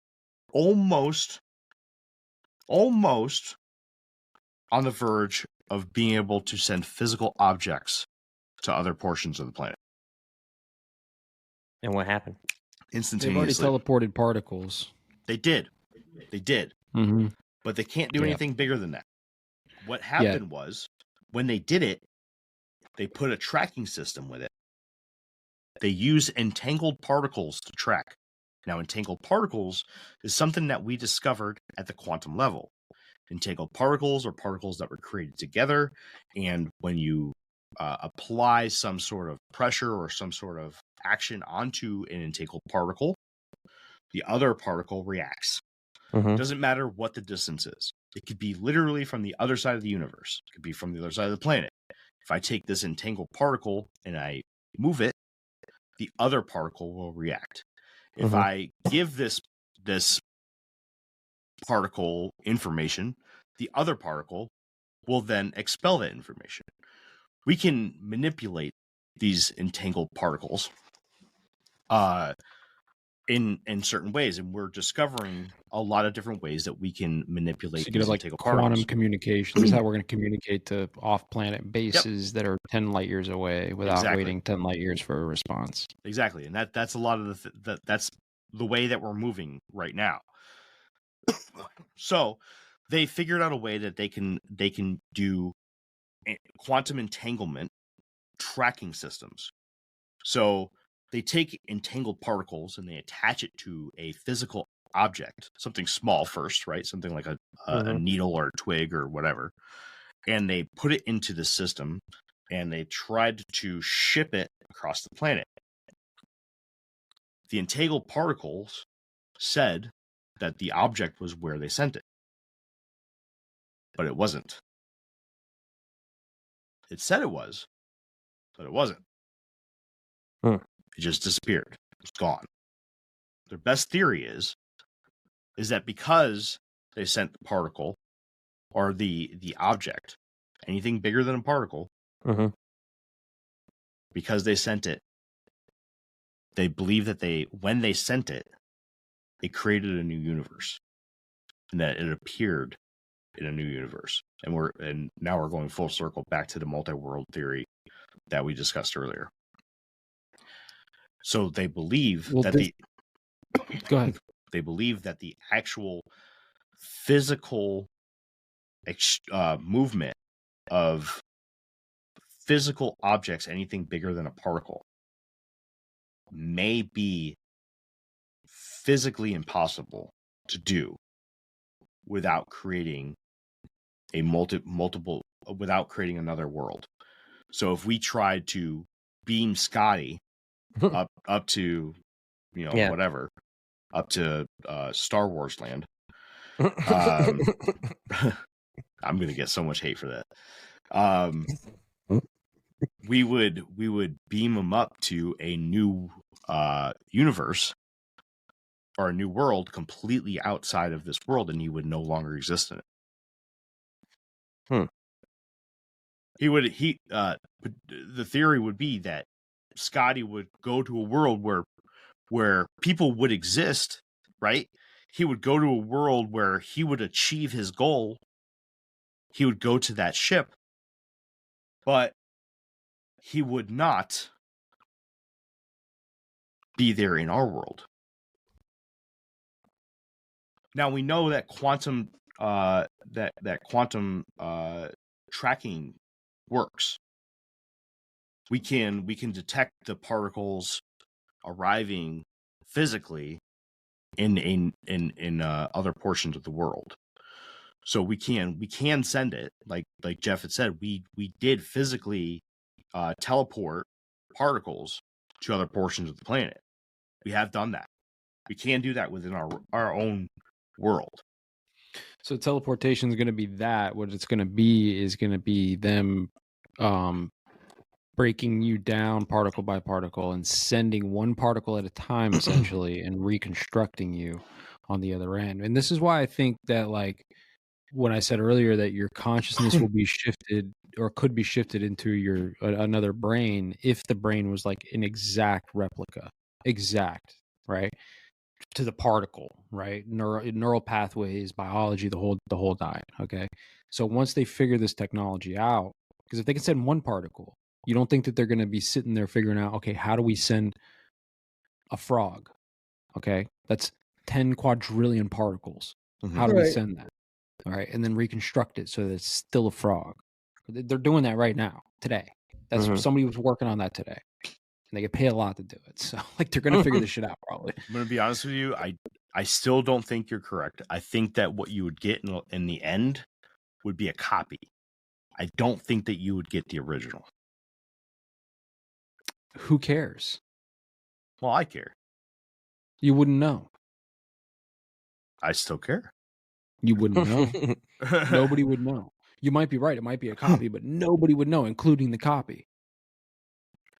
almost on the verge of being able to send physical objects to other portions of the planet. And what happened? Instantaneously. They've already teleported particles. They did. But they can't do anything bigger than that. What happened was, when they did it, they put a tracking system with it. They use entangled particles to track. Now, entangled particles is something that we discovered at the quantum level. Entangled particles are particles that were created together, and when you apply some sort of pressure or some sort of action onto an entangled particle, the other particle reacts. It doesn't matter what the distance is. It could be literally from the other side of the universe. It could be from the other side of the planet. If I take this entangled particle and I move it, the other particle will react. If I give this particle information, the other particle will then expel that information. We can manipulate these entangled particles in certain ways, and we're discovering a lot of different ways that we can manipulate So you get these like entangled quantum particles. communication. This is how we're going to communicate to off-planet bases that are 10 light years away without waiting 10 light years for a response. Exactly, and that's a lot of that's the way that we're moving right now. So they figured out a way that they can do quantum entanglement tracking systems. So they take entangled particles and they attach it to a physical object, something small first, right? Something like a needle or a twig or whatever. And they put it into the system and they tried to ship it across the planet. The entangled particles said that the object was where they sent it, but it wasn't. It said it was, but it wasn't. It just disappeared. It's gone. Their best theory is that because they sent the particle or the object, anything bigger than a particle, because they sent it, they believe that when they sent it, it created a new universe, and that it appeared in a new universe. And now we're going full circle back to the multi-world theory that we discussed earlier. So they believe Go ahead. They believe that the actual physical movement of physical objects, anything bigger than a particle, may be physically impossible to do without creating a multiple without creating another world. So if we tried to beam Scotty up to whatever, up to Star Wars land, I'm gonna get so much hate for that. We would beam him up to a new universe or a new world completely outside of this world, and he would no longer exist in it. The theory would be that Scotty would go to a world where people would exist, right? He would go to a world where he would achieve his goal. He would go to that ship, but he would not be there in our world. Now we know that quantum tracking works. We can detect the particles arriving physically in other portions of the world. So we can send it, like Jeff had said. We did physically teleport particles to other portions of the planet. We have done that. We can do that within our own world. So teleportation is going to be that. What it's going to be is going to be them breaking you down particle by particle and sending one particle at a time, essentially, and reconstructing you on the other end. And this is why I think that, like, when I said earlier that your consciousness will be shifted or could be shifted into your another brain if the brain was like an exact replica, right, to the particle, right, neural pathways, biology, the whole diet. Okay, so once they figure this technology out, because if they can send one particle, you don't think that they're going to be sitting there figuring out, okay, how do we send a frog? Okay, that's 10 quadrillion particles. How do we send that? All right, and then reconstruct it so that it's still a frog. They're doing that right now, today. That's somebody was working on that today, and they get paid a lot to do it. So, like, they're gonna figure this shit out probably. I'm gonna be honest with you. I still don't think you're correct. I think that what you would get in the end would be a copy. I don't think that you would get the original. Who cares? Well, I care. You wouldn't know. I still care. You wouldn't know. Nobody would know. You might be right. It might be a copy, but nobody would know, including the copy.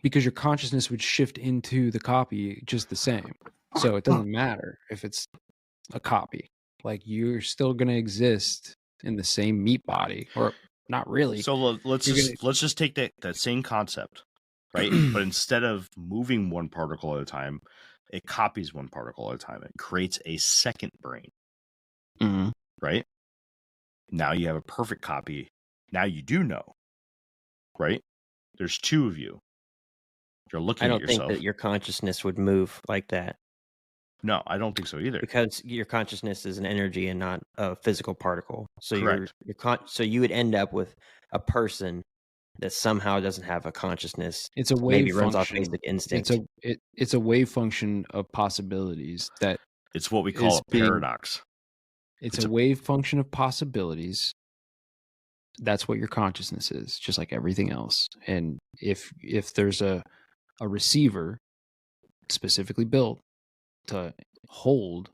Because your consciousness would shift into the copy just the same. So it doesn't matter if it's a copy. Like, you're still going to exist in the same meat body, or not really. So let's just take that same concept, right? But instead of moving one particle at a time, it copies one particle at a time. It creates a second brain, Mm-hmm. right? Now you have a perfect copy. Now you do know, right? There's two of you. You're looking I at don't think yourself. that your consciousness would move like that. No, I don't think so either. Because your consciousness is an energy and not a physical particle. So Correct. so you would end up with a person that somehow doesn't have a consciousness. It's a wave maybe function. runs off basic instinct. It's a wave function of possibilities that it's what we call a paradox. It's a wave function of possibilities. That's what your consciousness is, just like everything else. And if there's a receiver specifically built to hold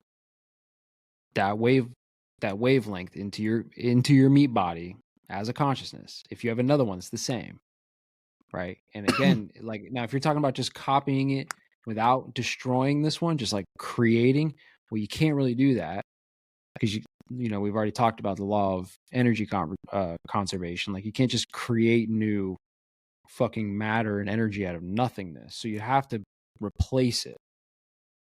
that wavelength into your meat body as a consciousness, if you have another one, it's the same, right? And again, like now, if you're talking about just copying it without destroying this one, just like creating, well, you can't really do that because you know we've already talked about the law of energy conservation. Like you can't just create new fucking matter and energy out of nothingness. So you have to replace it,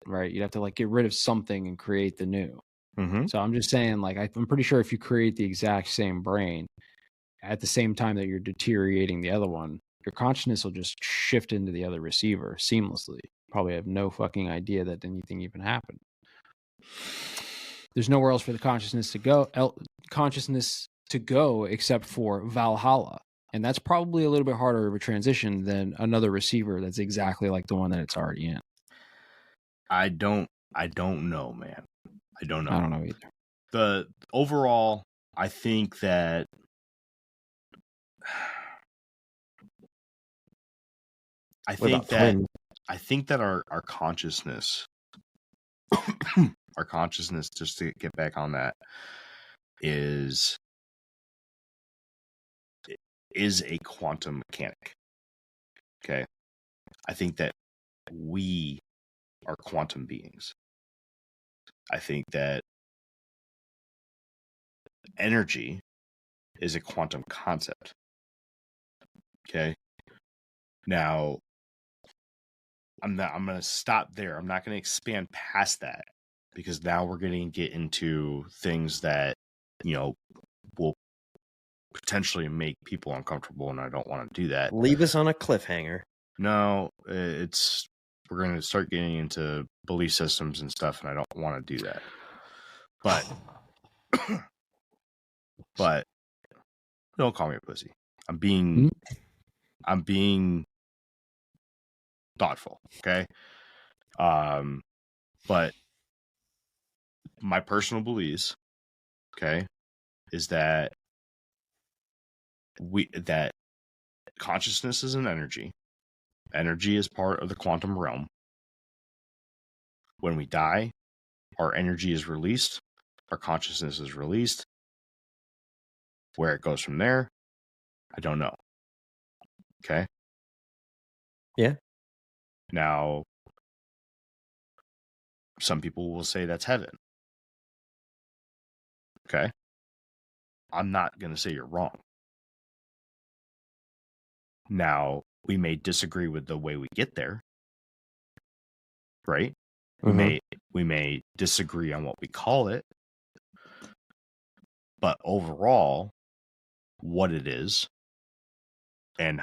right? You'd have to like get rid of something and create the new. Mm-hmm. So I'm just saying, like, I'm pretty sure if you create the exact same brain at the same time that you're deteriorating the other one, your consciousness will just shift into the other receiver seamlessly. Probably have no fucking idea that anything even happened. There's nowhere else for the consciousness to go except for Valhalla. And that's probably a little bit harder of a transition than another receiver that's exactly like the one that it's already in. I don't know, man. I don't know. I don't know either. The overall, I think that I think that our consciousness our consciousness, just to get back on that, is a quantum mechanic. Okay. I think that we are quantum beings. I think that energy is a quantum concept. Okay. Now, I'm going to stop there. I'm not going to expand past that because now we're going to get into things that, you know, will potentially make people uncomfortable, and I don't want to do that. Leave us on a cliffhanger. No, we're going to start getting into belief systems and stuff, and I don't want to do that. But don't call me a pussy. I'm being thoughtful, okay? But my personal beliefs, okay, is that that consciousness is an energy. Energy is part of the quantum realm. When we die, our energy is released, our consciousness is released. Where it goes from there, I don't know. Okay? Yeah. Now, some people will say that's heaven. Okay? I'm not going to say you're wrong. Now, we may disagree with the way we get there. Right? Mm-hmm. We may disagree on what we call it. But overall, what it is and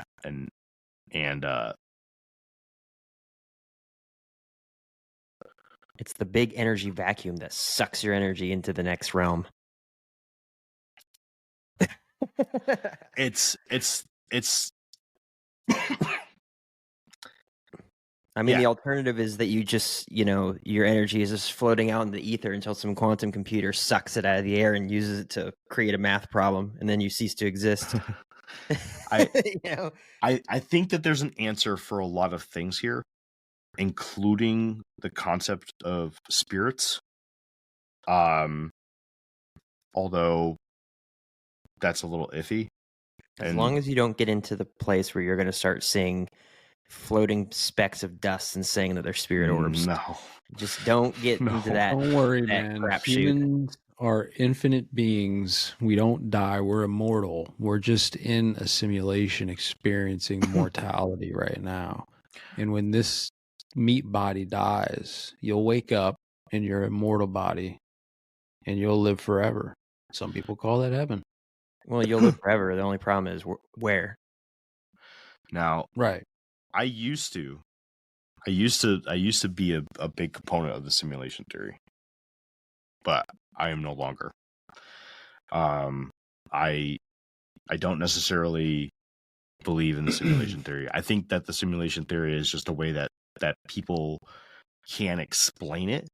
it's the big energy vacuum that sucks your energy into the next realm. it's I mean, the alternative is that you just, your energy is just floating out in the ether until some quantum computer sucks it out of the air and uses it to create a math problem, and then you cease to exist. I think that there's an answer for a lot of things here, including the concept of spirits. Although that's a little iffy. As long as you don't get into the place where you're going to start seeing floating specks of dust and saying that they're spirit orbs. No. Just don't get into that. Don't worry, that man. Crap Humans are infinite beings. We don't die. We're immortal. We're just in a simulation experiencing mortality right now. And when this meat body dies, you'll wake up in your immortal body and you'll live forever. Some people call that heaven. Well, you'll live forever. The only problem is where. Now, right. I used to be a big component of the simulation theory, but I am no longer. I don't necessarily believe in the simulation theory. I think that the simulation theory is just a way that people can explain it,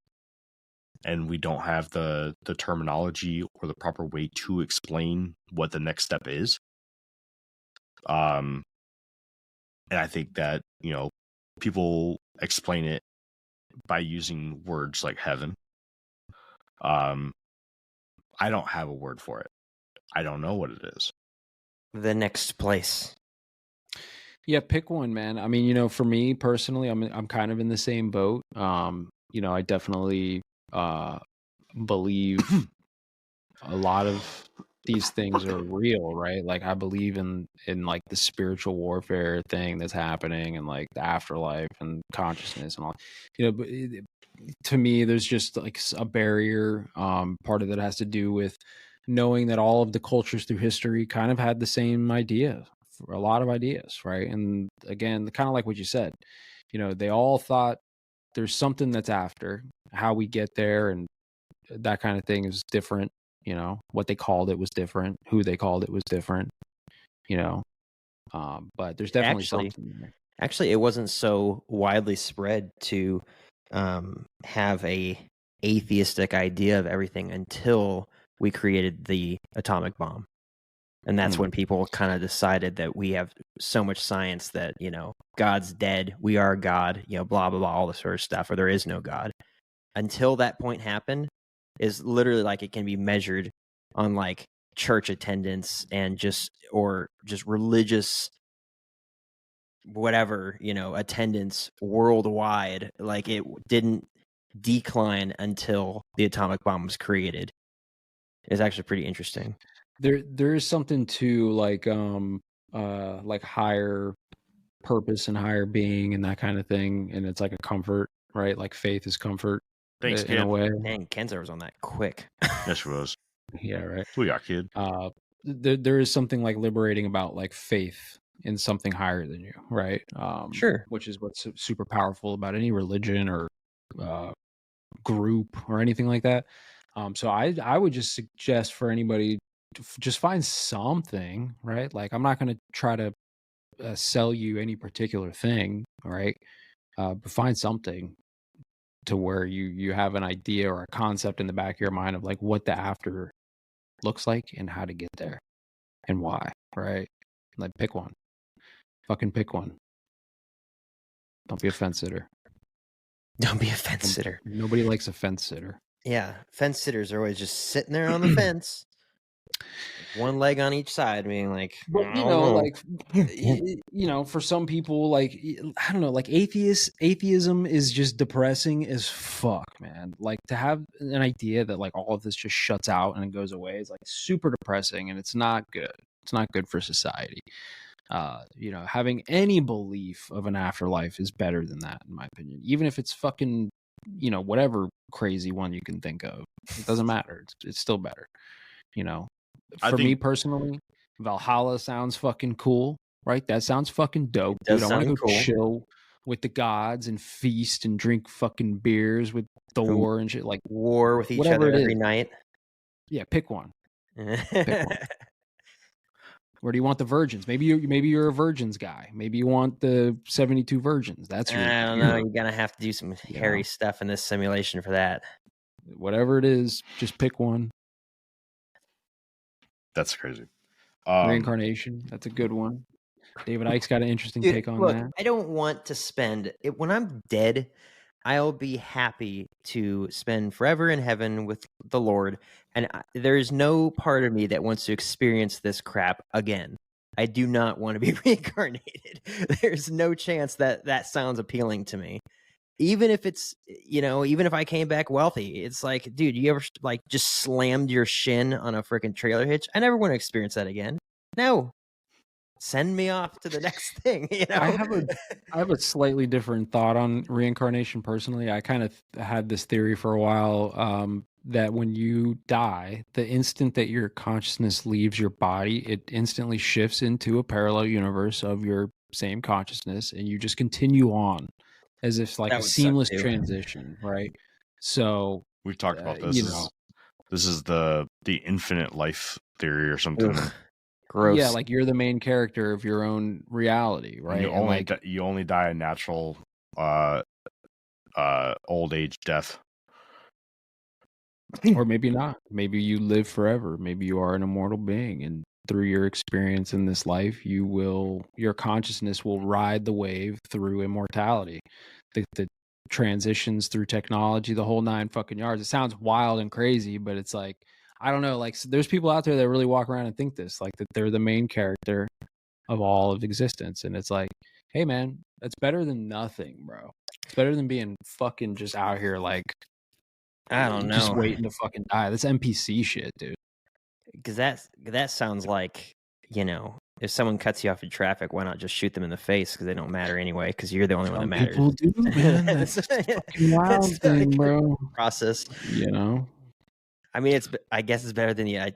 and we don't have the terminology or the proper way to explain what the next step is. And I think that, people explain it by using words like heaven. I don't have a word for it. I don't know what it is. The next place. Yeah, pick one, man. I mean, for me personally, I'm kind of in the same boat. I definitely believe a lot of these things are real, right? Like I believe in like the spiritual warfare thing that's happening, and like the afterlife and consciousness and all. But to me, there's just like a barrier. Part of it has to do with knowing that all of the cultures through history kind of had the same idea, for a lot of ideas, right? And again, kind of like what you said, they all thought there's something that's after. How we get there and that kind of thing is different. What they called it was different. Who they called it was different. But there's definitely something there. Actually, it wasn't so widely spread to have a atheistic idea of everything until we created the atomic bomb. And that's when people kind of decided that we have so much science that, God's dead, we are God, blah, blah, blah, all this sort of stuff, or there is no God. Until that point happened is literally like it can be measured on like church attendance and just religious whatever, attendance worldwide. Like it didn't decline until the atomic bomb was created. It's actually pretty interesting. There is something to like higher purpose and higher being and that kind of thing, and it's like a comfort, right? Like faith is comfort. Thanks, in kid. a way. Dang, Kenzer was on that quick. Yes, she was. Yeah, right. We got kid. There is something like liberating about like faith in something higher than you, right? Sure. Which is what's super powerful about any religion or group or anything like that. So I would just suggest for anybody to just find something, right? Like I'm not going to try to sell you any particular thing, right? But find something to where you have an idea or a concept in the back of your mind of like what the after looks like and how to get there and why, right? Like pick one. Fucking pick one. Don't be a fence sitter. Don't be a fence sitter. Nobody likes a fence sitter. Yeah, fence sitters are always just sitting there on the fence, one leg on each side, being like, but for some people, like I don't know, like atheism is just depressing as fuck, man. Like to have an idea that like all of this just shuts out and it goes away is like super depressing, and it's not good. It's not good for society. Having any belief of an afterlife is better than that, in my opinion. Even if it's fucking, whatever crazy one you can think of, it doesn't matter. It's still better. For me personally, Valhalla sounds fucking cool, right? That sounds fucking dope. Dude, I want to go chill with the gods and feast and drink fucking beers with Thor and shit, like war with each other every night. Yeah, pick one. Pick one. Where do you want the virgins? Maybe you're a virgins guy. Maybe you want the 72 virgins. That's I don't know. You're gonna have to do some hairy stuff in this simulation for that. Whatever it is, just pick one. That's crazy. Reincarnation. That's a good one. David Icke's got an interesting take on that. I don't want to spend it when I'm dead. I'll be happy to spend forever in heaven with the Lord. And there's no part of me that wants to experience this crap again. I do not want to be reincarnated. There's no chance that sounds appealing to me. Even if it's, even if I came back wealthy, it's like, dude, you ever like just slammed your shin on a freaking trailer hitch? I never want to experience that again. No. Send me off to the next thing. You know, I have a slightly different thought on reincarnation personally. I kind of had this theory for a while that when you die, the instant that your consciousness leaves your body, it instantly shifts into a parallel universe of your same consciousness, and you just continue on as if like That a would suck, seamless too. transition, right? So We've talked about this. you know, This is the infinite life theory or something. Ugh, gross. yeah, like you're the main character of your own reality, right? And And you only die a natural old age death. or maybe not. Maybe you live forever. Maybe you are an immortal being, and through your experience in this life, your consciousness will ride the wave through immortality. The transitions through technology, the whole 9 fucking yards. It sounds wild and crazy, but it's like, I don't know. Like, there's people out there that really walk around and think this, like that they're the main character of all of existence, and it's like, hey man, that's better than nothing, bro. It's better than being fucking just out here like, I don't know, just waiting to fucking die. That's NPC shit, dude. Because that sounds like, you know, if someone cuts you off in traffic, why not just shoot them in the face? Because they don't matter anyway. Because you're the only one that matters. People do, man. That's fucking wild thing, bro. Process, you know. I mean, I guess it's better than the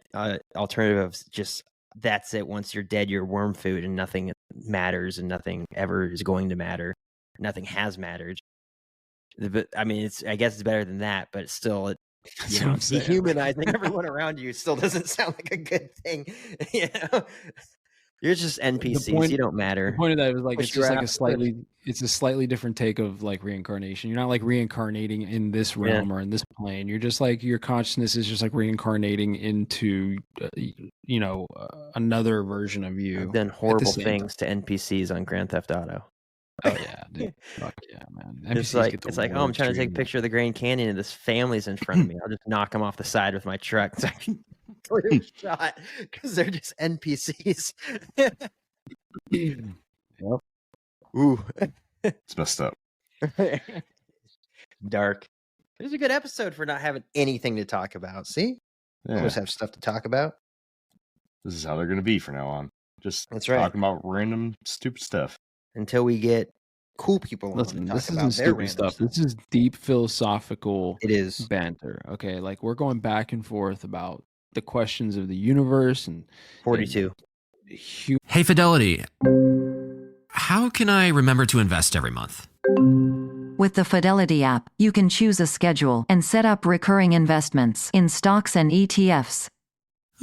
alternative of just that's it. Once you're dead, you're worm food, and nothing matters, and nothing ever is going to matter. Nothing has mattered. But I mean, I guess it's better than that, but it's still, you know, dehumanizing everyone around you still doesn't sound like a good thing. You know, you're just NPCs. You don't matter. The point of that is like, it's just like it's a slightly different take of like reincarnation. You're not like reincarnating in this realm or in this plane. You're just like, your consciousness is just like reincarnating into, you know, another version of you. I've done horrible things to NPCs on Grand Theft Auto. Oh yeah, dude. Fuck yeah, man. It's like, oh, I'm trying to take a picture of the Grand Canyon and this family's in front of me. I'll just knock them off the side with my truck so I can clear shot because they're just NPCs. Yep. Ooh, it's messed up. Dark. It was a good episode for not having anything to talk about. See, Yeah. always have stuff to talk about. This is how they're going to be from now on. Just That's right. talking about random stupid stuff. Until we get cool people on Listen, to this talk about isn't their stupid random stuff. This is deep philosophical banter. Okay, like we're going back and forth about the questions of the universe and 42. Hey, Fidelity. How can I remember to invest every month? With the Fidelity app, you can choose a schedule and set up recurring investments in stocks and ETFs.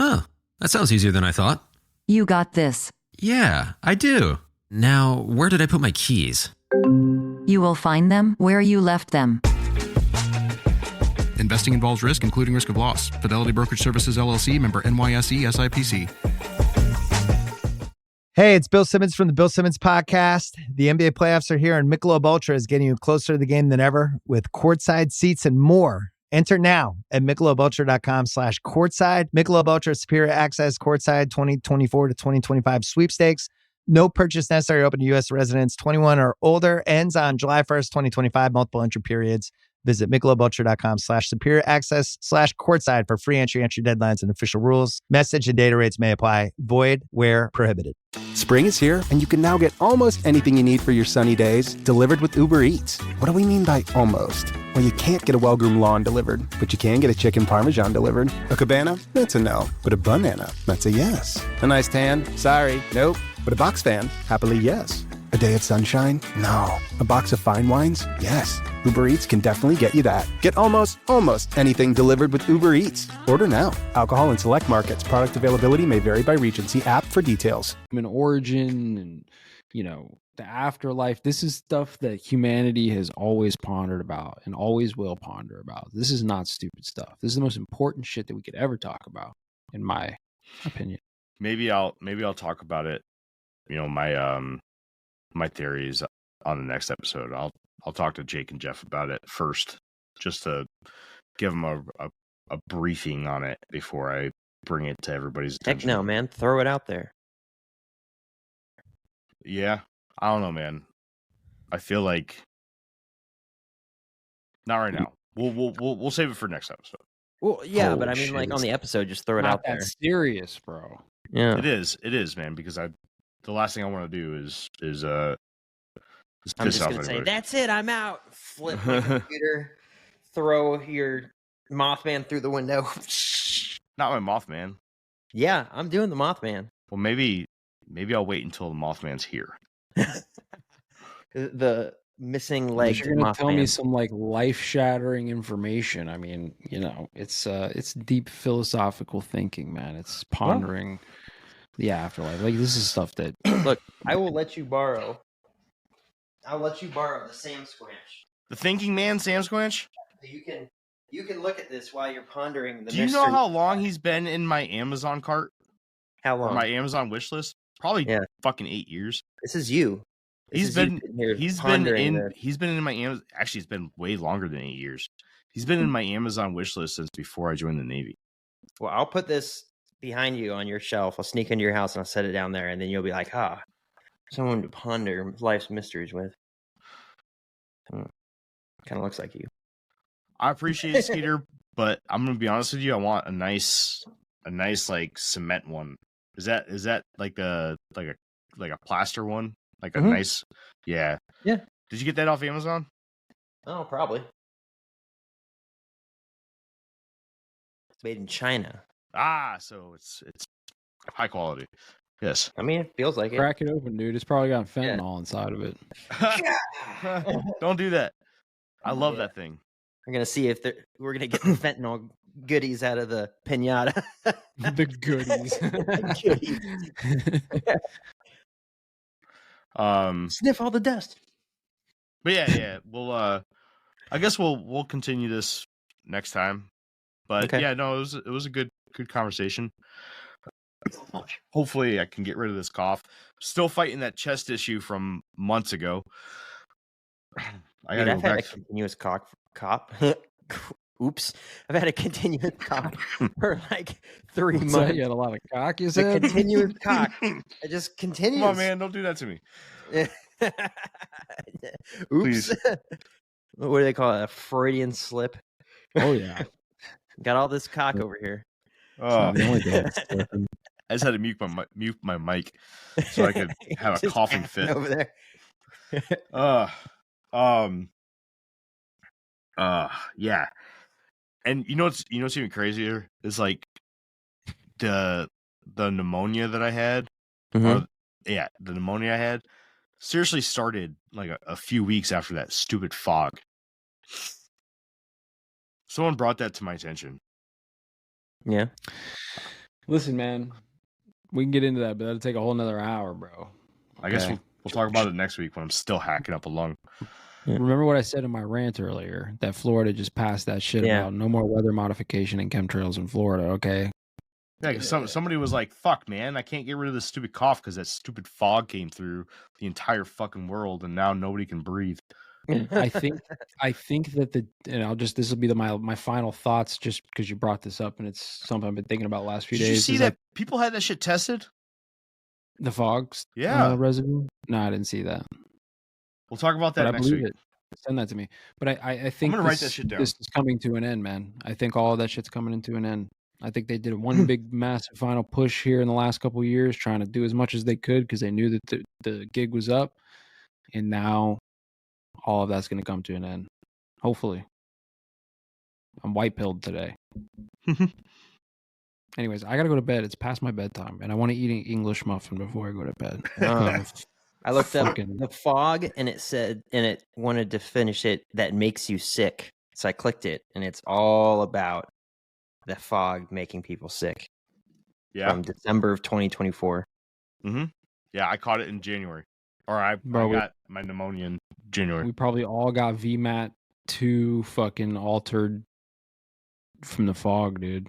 Oh, that sounds easier than I thought. You got this. Yeah, I do. Now, where did I put my keys? You will find them where you left them. Investing involves risk, including risk of loss. Fidelity Brokerage Services, LLC, member NYSE, SIPC. Hey, it's Bill Simmons from the Bill Simmons Podcast. The NBA playoffs are here, and Michelob Ultra is getting you closer to the game than ever with courtside seats and more. Enter now at MichelobUltra.com/courtside. Michelob Ultra Superior Access Courtside 2024 to 2025 sweepstakes. No purchase necessary. Open to U.S. residents 21 or older. Ends on July 1st, 2025. Multiple entry periods. Visit MichelobUltra.com/superior access/courtside for free entry deadlines and official rules. Message and data rates may apply. Void where prohibited. Spring is here, and you can now get almost anything you need for your sunny days delivered with Uber Eats. What do we mean by almost? Well, you can't get a well-groomed lawn delivered, but you can get a chicken parmesan delivered. A cabana? That's a no. But a banana? That's a yes. A nice tan? Sorry, nope. But a box fan? Happily, yes. A day of sunshine? No. A box of fine wines? Yes. Uber Eats can definitely get you that. Get almost anything delivered with Uber Eats. Order now. Alcohol in select markets. Product availability may vary by region. See app for details. Human origin and, you know, the afterlife. This is stuff that humanity has always pondered about and always will ponder about. This is not stupid stuff. This is the most important shit that we could ever talk about, in my opinion. Maybe I'll talk about it. You know, my theories on the next episode. I'll talk to Jake and Jeff about it first, just to give them a briefing on it before I bring it to everybody's attention. Heck no, man. Throw it out there. Yeah. I don't know, man. I feel like not right now. We'll save it for next episode. Well, yeah, Holy but I mean, shit. like on the episode, just throw it Not out there. that serious, bro. Yeah, It is, man, because I the last thing I want to do is I'm piss just off gonna say, anybody. that's it, I'm out. Flip my computer, throw your Mothman through the window. Not my Mothman. Yeah, I'm doing the Mothman. Well, maybe I'll wait until the Mothman's here. The missing leg. You're gonna tell me some like life-shattering information. I mean, it's deep philosophical thinking, man. It's pondering the afterlife. Like this is stuff that Look, I will let you borrow. I'll let you borrow the Sam Squanch. The thinking man, Sam Squanch. You can look at this while you're pondering the. Do you know how long he's been in my Amazon cart? How long? Or my Amazon wish list? Probably fucking 8 years. This is you. He's been in my Amazon. Actually, it's been way longer than 8 years. He's been in my Amazon wish list since before I joined the Navy. Well, I'll put this behind you on your shelf. I'll sneak into your house and I'll set it down there, and then you'll be like, someone to ponder life's mysteries with. Kind of looks like you. I appreciate it, Skeeter, but I'm gonna be honest with you. I want a nice like cement one. Is that like a plaster one? Like a nice, yeah. Yeah. Did you get that off Amazon? Oh, probably. It's made in China. So it's high quality. Yes. I mean, it feels like it. Crack it open, dude. It's probably got fentanyl inside of it. Don't do that. I love that thing. We're gonna see if we're gonna get the fentanyl goodies out of the pinata. The goodies. Sniff all the dust. But yeah. We'll I guess we'll continue this next time. But Okay. yeah, no, it was a good conversation. Hopefully I can get rid of this cough. Still fighting that chest issue from months ago. I've had a continuous Oops. I've had a continuous cock for like 3 What's months. that? You had a lot of cock, you The said? continuous cock. It just continues. Come on, man, don't do that to me. Oops. Please. What do they call it? A Freudian slip. Oh yeah. Got all this cock over here. Oh, the only thing that's slipping. I just had to mute my mic so I could have a Just coughing happened fit. over there. Yeah. And you know what's even crazier is like the pneumonia that I had. Mhm. The pneumonia I had seriously started like a few weeks after that stupid fog. Someone brought that to my attention. Yeah. Listen, man, we can get into that, but that'll take a whole nother hour, bro. I guess Okay. we'll talk about it next week when I'm still hacking up a lung. Remember what I said in my rant earlier, that Florida just passed that shit Yeah. about no more weather modification and chemtrails in Florida, okay? Yeah, because somebody was like, "Fuck, man, I can't get rid of this stupid cough because that stupid fog came through the entire fucking world, and now nobody can breathe." I think that this will be my final thoughts, just because you brought this up and it's something I've been thinking about the last few Did days. you see is that people had that shit tested? the fogs, Yeah. residue? No, I didn't see that. We'll talk about that But I next believe week. it. Send that to me. But I think gonna write that shit down. this is coming to an end, man. I think all of that shit's coming into an end. I think they did one big, massive final push here in the last couple of years, trying to do as much as they could because they knew that the gig was up, and now all of that's going to come to an end. Hopefully, I'm white pilled today. Anyways, I gotta go to bed. It's past my bedtime, and I want to eat an English muffin before I go to bed. I looked up Fucking- the fog, and it wanted to finish it. That makes you sick. So I clicked it, and it's all about the fog making people sick. Yeah. From December of 2024. Mm-hmm. Yeah, I caught it in January, or I got my pneumonia in January. We probably all got VMAT 2 fucking altered from the fog, dude.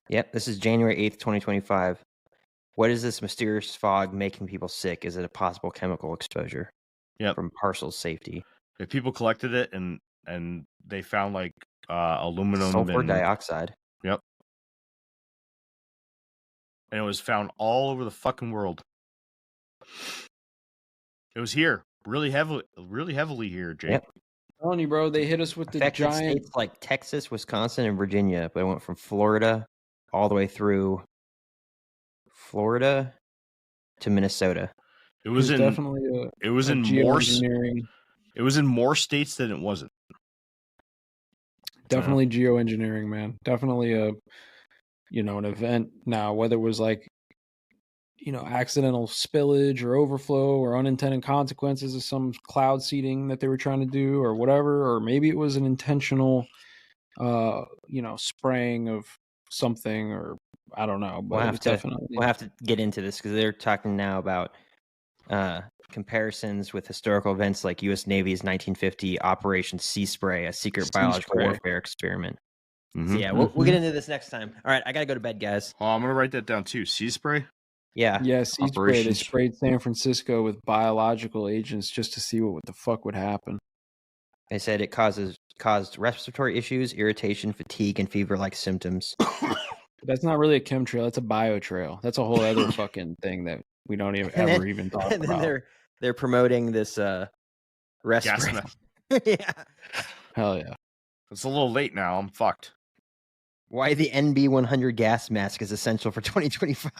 Yep, this is January 8th, 2025. What is this mysterious fog making people sick? Is it a possible chemical exposure? Yep. From parcel safety. If people collected it and they found like aluminum, Sulfur and dioxide. Yep. And it was found all over the fucking world. It was here, really heavily here, Jake. Yep. I'm telling you, bro, they hit us with the Affected giant. states like Texas, Wisconsin, and Virginia, but it went from Florida all the way through Florida to Minnesota. It was in definitely geoengineering. It was in more states than it wasn't. Definitely geoengineering, man. Definitely an event. Now, whether it was like, accidental spillage or overflow or unintended consequences of some cloud seeding that they were trying to do or whatever, or maybe it was an intentional, spraying of something, or I don't know. But we'll have to get into this because they're talking now about comparisons with historical events like U.S. Navy's 1950 Operation Sea Spray, a secret biological warfare experiment. So yeah, we'll get into this next time. All right, I gotta go to bed, guys. Oh, I'm gonna write that down too. Sea spray. Yeah, sea spray. They sprayed San Francisco with biological agents just to see what the fuck would happen. They said it caused respiratory issues, irritation, fatigue, and fever-like symptoms. That's not really a chemtrail. That's a biotrail. That's a whole other fucking thing that we don't even talk and about. Then they're promoting this respirator. Yeah. Hell yeah. It's a little late now. I'm fucked. Why the NB100 gas mask is essential for 2025.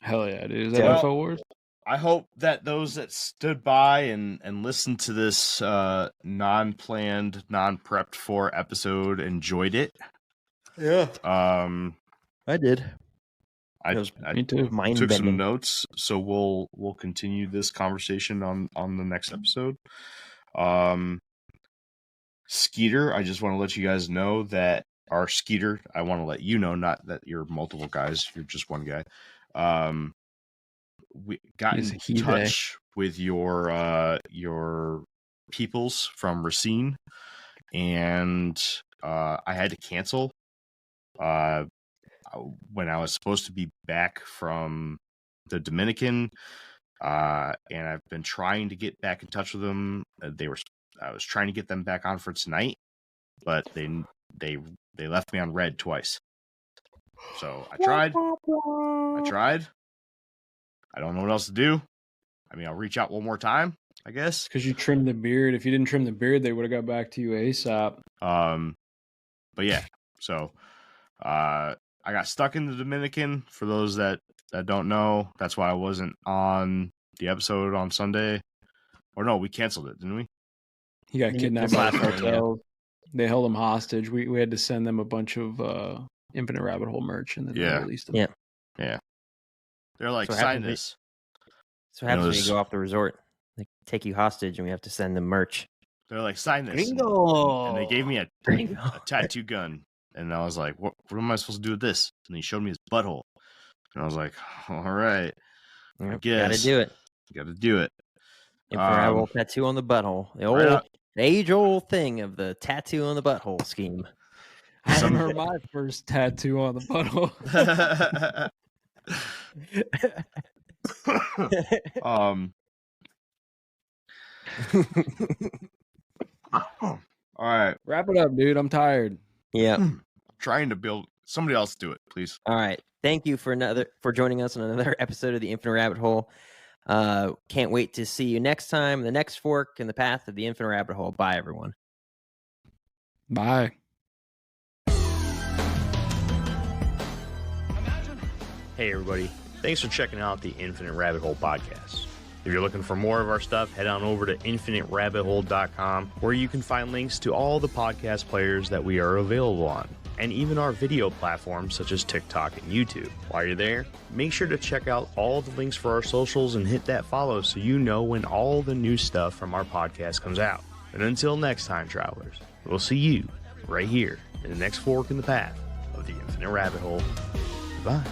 Hell yeah, dude. Is that InfoWars? I hope that those that stood by and listened to this non-planned, non-prepped for episode enjoyed it. Yeah. I did. I Me too. Took some notes, so we'll continue this conversation on the next episode. Skeeter, I just want to let you guys know that our Skeeter, I want to let you know, not that you're multiple guys, you're just one guy. We got in touch with your peoples from Racine, and I had to cancel when I was supposed to be back from the Dominican, and I've been trying to get back in touch with them. I was trying to get them back on for tonight, but they left me on red twice. So I tried. I don't know what else to do. I mean, I'll reach out one more time, I guess. Because you trimmed the beard. If you didn't trim the beard, they would have got back to you ASAP. But yeah, so I got stuck in the Dominican. For those that don't know, that's why I wasn't on the episode on Sunday. Or no, we canceled it, didn't we? He got kidnapped by the cartel. They held him hostage. We had to send them a bunch of Infinite Rabbit Hole merch, and then they released them. Yeah. They're like, sign this. So what happens when you go off the resort? They take you hostage, and we have to send them merch. They're like, sign this. Gringo! And they gave me a tattoo gun. And I was like, what am I supposed to do with this? And he showed me his butthole. And I was like, all right. I guess. Gotta do it. Gotta do it. Infinite Rabbit Hole tattoo on the butthole. The age-old thing of the tattoo on the butthole scheme. I remember my first tattoo on the butthole. All right. Wrap it up, dude. I'm tired. Yeah. I'm trying to build. Somebody else do it, please. All right. Thank you for joining us on another episode of the Infinite Rabbit Hole. Can't wait to see you next time. The next fork in the path of the Infinite Rabbit Hole. Bye, everyone. Bye. Hey, everybody. Thanks for checking out the Infinite Rabbit Hole podcast. If you're looking for more of our stuff, head on over to infiniterabbithole.com, where you can find links to all the podcast players that we are available on, and even our video platforms such as TikTok and YouTube. While you're there, make sure to check out all the links for our socials and hit that follow so you know when all the new stuff from our podcast comes out. And until next time, travelers, we'll see you right here in the next fork in the path of the Infinite Rabbit Hole. Goodbye.